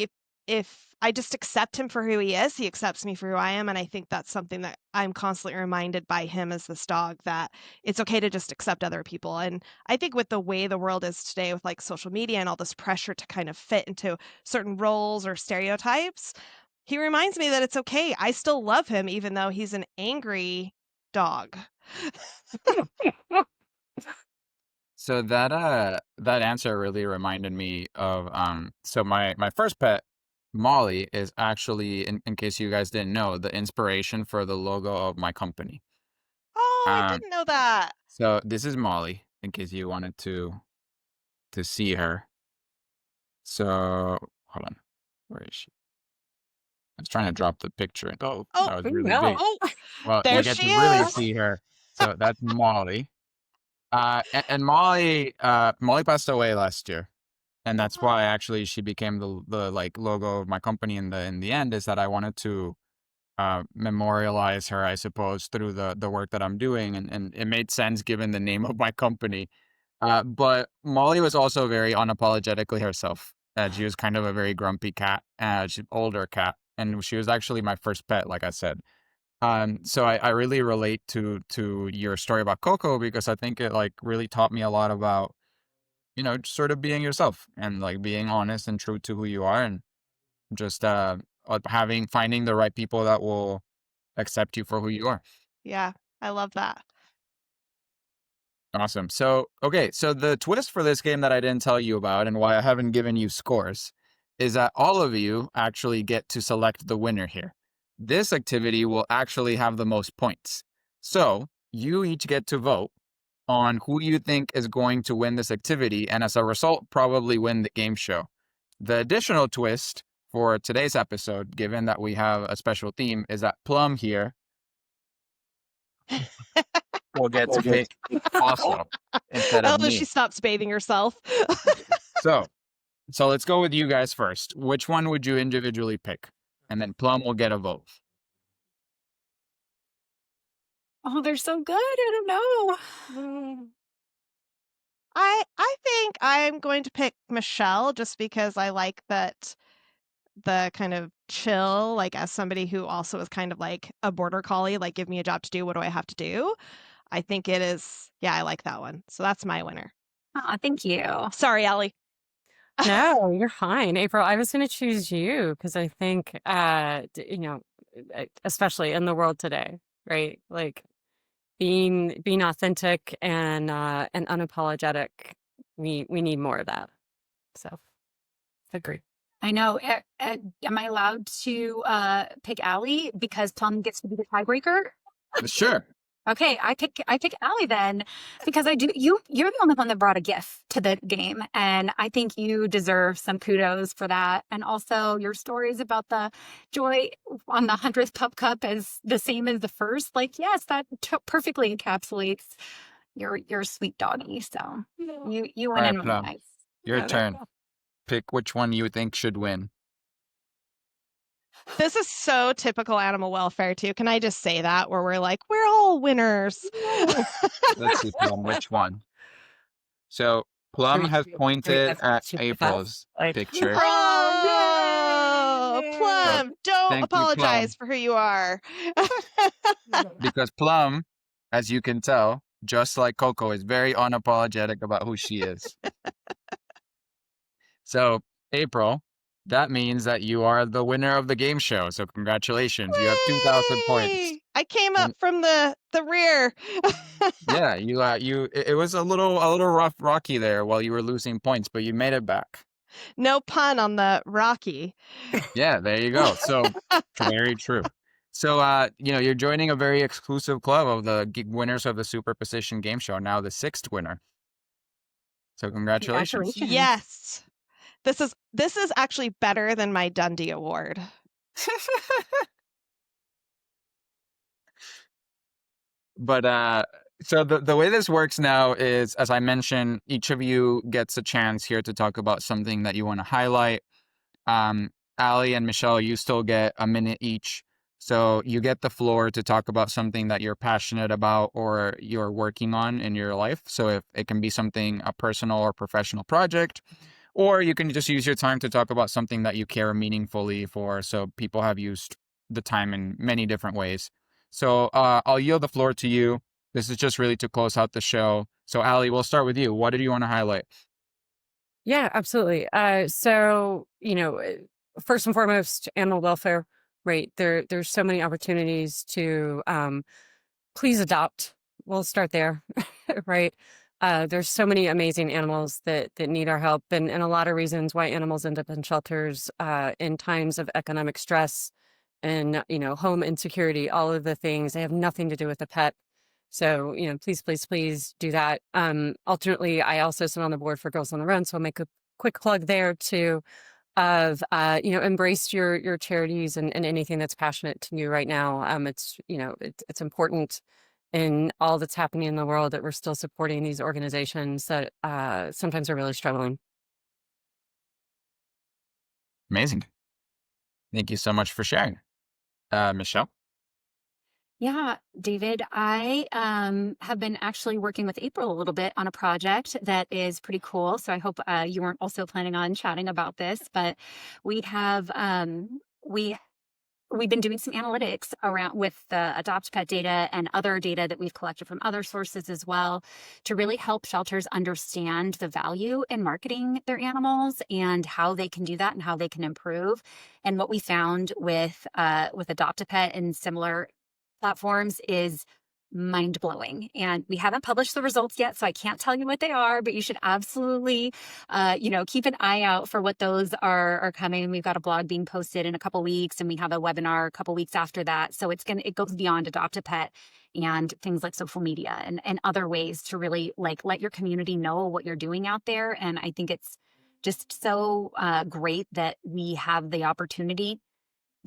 C: if I just accept him for who he is, he accepts me for who I am. And I think that's something that I'm constantly reminded by him as this dog, that it's okay to just accept other people. And I think with the way the world is today, with like social media and all this pressure to kind of fit into certain roles or stereotypes, he reminds me that it's okay. I still love him, even though he's an angry dog.
B: So that answer really reminded me of so my first pet, Molly, is actually, in case you guys didn't know, the inspiration for the logo of my company.
C: Oh, I didn't know that.
B: So this is Molly, in case you wanted to see her. So hold on, where is she? I was trying to drop the picture. Oh, that was really big.
C: Oh,
B: Well,
C: there
B: you get
C: she
B: to really
C: is.
B: see her. So that's Molly. And Molly passed away last year, and that's why actually she became the like logo of my company in the end, is that I wanted to memorialize her, I suppose, through the work that I'm doing, and it made sense given the name of my company. But Molly was also very unapologetically herself. She was kind of a very grumpy cat, she's an older cat, and she was actually my first pet, like I said. So I really relate to your story about Coco, because I think it like really taught me a lot about, sort of being yourself and like being honest and true to who you are, and just finding the right people that will accept you for who you are.
C: Yeah, I love that.
B: Awesome. So, okay. So the twist for this game that I didn't tell you about, and why I haven't given you scores, is that all of you actually get to select the winner here. This activity will actually have the most points. So you each get to vote on who you think is going to win this activity, and as a result, probably win the game show. The additional twist for today's episode, given that we have a special theme, is that Plum here will get to pick also instead of
C: Although
B: me.
C: she stops bathing herself.
B: So let's go with you guys first. Which one would you individually pick? And then Plum will get a vote.
A: Oh, they're so good. I don't know.
C: I think I'm going to pick Michelle just because I like that the kind of chill, like as somebody who also is kind of like a border collie, like give me a job to do, what do I have to do? I think it is, yeah, I like that one. So that's my winner.
A: Oh, thank you.
C: Sorry, Allie.
D: No, you're fine, April. I was going to choose you because I think, especially in the world today, right? Like being authentic and unapologetic. We need more of that. So, agree.
A: I know. Am I allowed to pick Allie because Plum gets to be the tiebreaker?
B: Sure.
A: Okay, I pick Allie then because you're the only one that brought a gift to the game, and I think you deserve some kudos for that. And also your stories about the joy on the 100th Pup Cup is the same as the first. Like, yes, that perfectly encapsulates your sweet doggy. So you
B: All
A: went
B: right,
A: in really
B: Plum.
A: nice.
B: Your
D: Yeah,
B: turn. Pick which one you think should win.
C: This is so typical animal welfare too. Can I just say that where we're like, we're all winners.
B: Let's see, Plum, which one? So Plum has pointed at April's picture.
C: Oh, Plum, don't
B: Thank you, Plum.
C: apologize for who you are.
B: Because Plum, as you can tell, just like Coco, is very unapologetic about who she is. So, April, that means that you are the winner of the game show. So, congratulations. You have 2,000 points.
C: Yay! I came up from the rear.
B: Yeah, it was a little rocky there while you were losing points, but you made it back.
C: No pun on the Rocky.
B: Yeah, there you go. So, very true. So, you're joining a very exclusive club of the winners of the Superposition game show, now the 6th winner. So, congratulations.
C: Yes. This is actually better than my Dundee Award.
B: But so the way this works now is, as I mentioned, each of you gets a chance here to talk about something that you want to highlight. Allie and Michelle, you still get a minute each. So you get the floor to talk about something that you're passionate about or you're working on in your life. So if it can be something, a personal or professional project, or you can just use your time to talk about something that you care meaningfully for. So people have used the time in many different ways. So I'll yield the floor to you. This is just really to close out the show. So Allie, we'll start with you. What did you want to highlight?
D: Yeah, absolutely. So, first and foremost, animal welfare, right? There's so many opportunities to please adopt. We'll start there, right? There's so many amazing animals that need our help, and a lot of reasons why animals end up in shelters in times of economic stress and home insecurity. All of the things, they have nothing to do with the pet. So, please do that. Alternately, I also sit on the board for Girls on the Run, so I'll make a quick plug there to embrace your charities and anything that's passionate to you right now. It's important in all that's happening in the world that we're still supporting these organizations that sometimes are really struggling.
B: Amazing. Thank you so much for sharing. Michelle?
A: Yeah, David, I have been actually working with April a little bit on a project that is pretty cool. So I hope you weren't also planning on chatting about this, but we have we've been doing some analytics around with the Adopt Pet data and other data that we've collected from other sources as well to really help shelters understand the value in marketing their animals and how they can do that and how they can improve. And what we found with Adopt a Pet and similar platforms is mind-blowing. And we haven't published the results yet, so I can't tell you what they are, but you should absolutely keep an eye out for what those are coming. We've got a blog being posted in a couple weeks, and we have a webinar a couple weeks after that. So it goes beyond Adopt a Pet and things like social media and other ways to really let your community know what you're doing out there. And I think it's just so great that we have the opportunity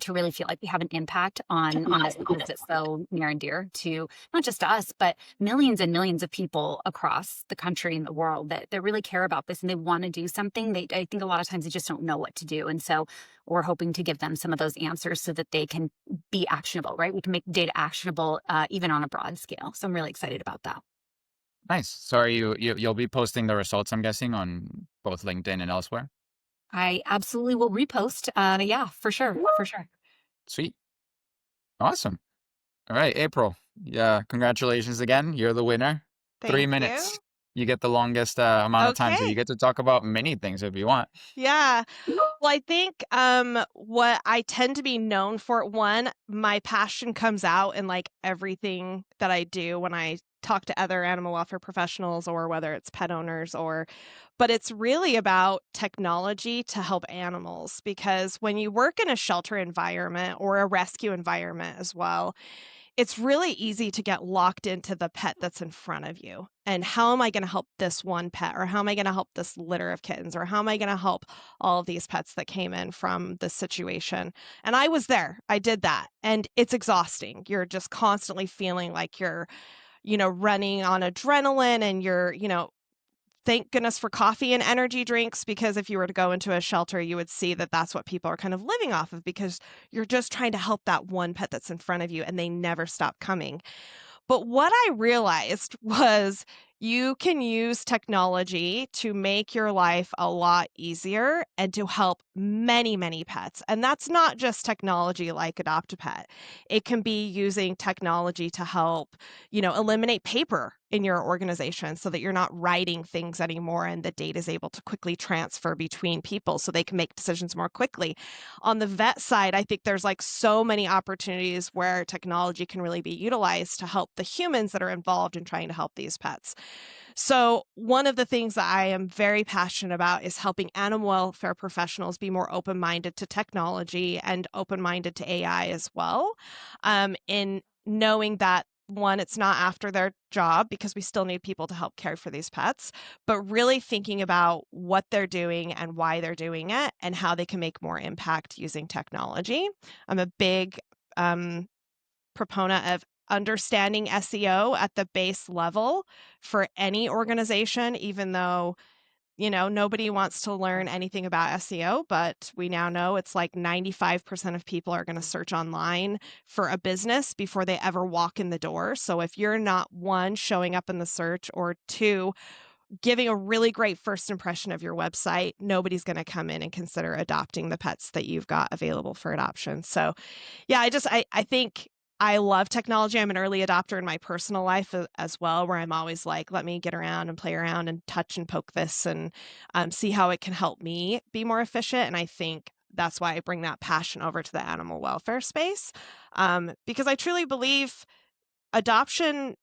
A: to really feel like we have an impact on this because it's so near and dear to not just us, but millions and millions of people across the country and the world that really care about this and they want to do something. I think a lot of times they just don't know what to do. And so we're hoping to give them some of those answers so that they can be actionable, right? We can make data actionable even on a broad scale. So I'm really excited about that.
B: Nice. So you'll be posting the results, I'm guessing, on both LinkedIn and elsewhere?
A: I absolutely will repost. Yeah, for sure. For sure.
B: Sweet. Awesome. All right, April. Yeah, congratulations again. You're the winner.
C: Thank
B: 3
C: you.
B: minutes. You get the longest amount of time, so you
C: Okay.
B: get to talk about many things if you want.
C: Yeah. Well, I think what I tend to be known for, one, my passion comes out in like everything that I do when I talk to other animal welfare professionals or whether it's pet owners but it's really about technology to help animals because when you work in a shelter environment or a rescue environment as well, it's really easy to get locked into the pet that's in front of you. And how am I going to help this one pet? Or how am I going to help this litter of kittens? Or how am I going to help all of these pets that came in from this situation? And I was there. I did that. And it's exhausting. You're just constantly feeling like you're, running on adrenaline and you're, thank goodness for coffee and energy drinks, because if you were to go into a shelter, you would see that that's what people are kind of living off of because you're just trying to help that one pet that's in front of you and they never stop coming. But what I realized was you can use technology to make your life a lot easier and to help many, many pets. And that's not just technology like Adopt a Pet. It can be using technology to help, eliminate paper in your organization so that you're not writing things anymore and the data is able to quickly transfer between people so they can make decisions more quickly. On the vet side, I think there's like so many opportunities where technology can really be utilized to help the humans that are involved in trying to help these pets. So one of the things that I am very passionate about is helping animal welfare professionals be more open-minded to technology and open-minded to AI as well, in knowing that one, it's not after their job because we still need people to help care for these pets, but really thinking about what they're doing and why they're doing it and how they can make more impact using technology. I'm a big proponent of understanding SEO at the base level for any organization, even though nobody wants to learn anything about SEO, but we now know it's like 95% of people are going to search online for a business before they ever walk in the door. So if you're not, one, showing up in the search, or two, giving a really great first impression of your website, nobody's going to come in and consider adopting the pets that you've got available for adoption. So yeah, I think I love technology. I'm an early adopter in my personal life as well, where I'm always like, let me get around and play around and touch and poke this and see how it can help me be more efficient. And I think that's why I bring that passion over to the animal welfare space, because I truly believe adoption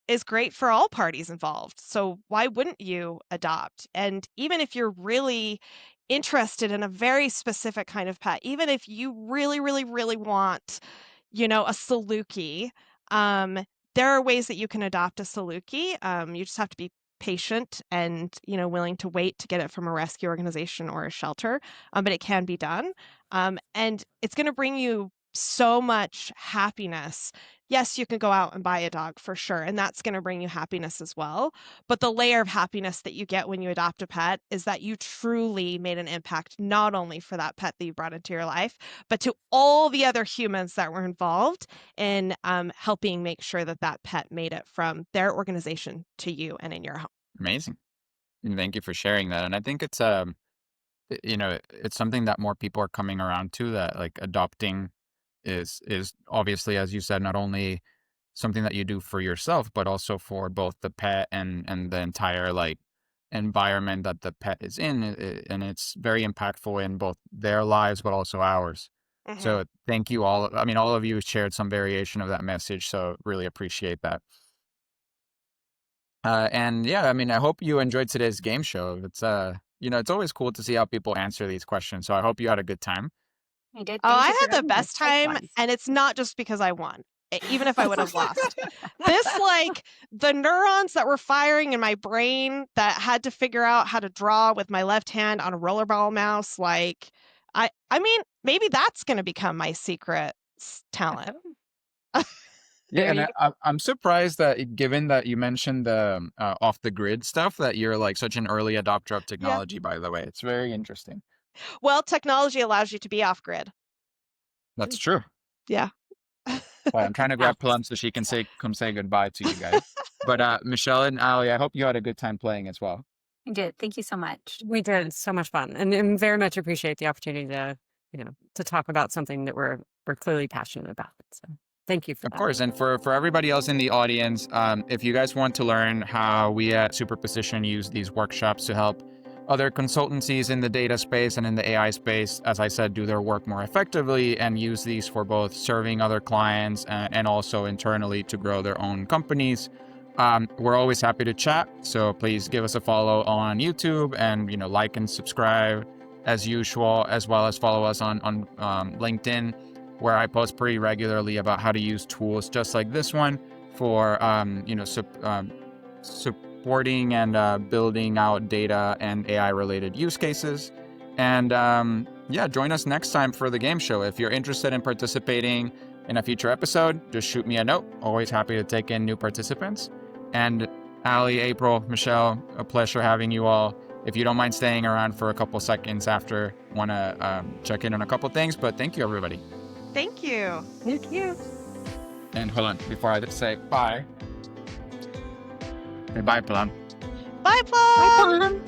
C: is great for all parties involved. So why wouldn't you adopt? And even if you're really interested in a very specific kind of pet, even if you really, really, really want, a Saluki, there are ways that you can adopt a Saluki. You just have to be patient and, willing to wait to get it from a rescue organization or a shelter. But it can be done. And it's going to bring you so much happiness. Yes, you can go out and buy a dog for sure, and that's going to bring you happiness as well. But the layer of happiness that you get when you adopt a pet is that you truly made an impact, not only for that pet that you brought into your life, but to all the other humans that were involved in helping make sure that that pet made it from their organization to you and in your home.
B: Amazing. And thank you for sharing that. And I think it's it's something that more people are coming around to, that like adopting is obviously, as you said, not only something that you do for yourself, but also for both the pet and the entire like environment that the pet is in. And it's very impactful in both their lives, but also ours.
C: Mm-hmm.
B: So thank you all. I mean, all of you shared some variation of that message. So really appreciate that. And yeah, I mean, I hope you enjoyed today's game show. It's it's always cool to see how people answer these questions. So I hope you had a good time.
A: I did.
C: Oh,
A: Thank
C: I
A: you for
C: had the
A: having us.
C: best time,
A: Likewise.
C: and it's not just because I won. Even if I would have lost. This, like, the neurons that were firing in my brain that had to figure out how to draw with my left hand on a rollerball mouse, like, I mean, maybe that's going to become my secret talent.
B: Yeah, and
D: There
B: I'm surprised that given that you mentioned the off the grid stuff, that you're like such an early adopter of technology. By the way, it's very interesting.
C: Well, technology allows you to be off grid.
B: That's true.
C: Yeah.
B: Well, I'm trying to grab Plum so she can come say goodbye to you guys. But Michelle and Ali, I hope you had a good time playing as well.
A: I did. Thank you so much.
D: We did so much fun, and very much appreciate the opportunity to, to talk about something that we're clearly passionate about. So thank you for
B: Of
D: that.
B: course, and for everybody else in the audience, if you guys want to learn how we at Superposition use these workshops to help other consultancies in the data space and in the AI space, as I said, do their work more effectively and use these for both serving other clients and also internally to grow their own companies, we're always happy to chat. So please give us a follow on YouTube and like and subscribe as usual, as well as follow us on LinkedIn, where I post pretty regularly about how to use tools just like this one for supporting and building out data and AI related use cases. And join us next time for the game show. If you're interested in participating in a future episode, just shoot me a note. Always happy to take in new participants. And Ali, April, Michelle, a pleasure having you all. If you don't mind staying around for a couple seconds after, want to check in on a couple things, but thank you, everybody.
C: Thank you.
D: Thank you.
B: And hold on, before I say bye. Say bye, Plum.
C: Bye, Plum.
A: Bye, Plum.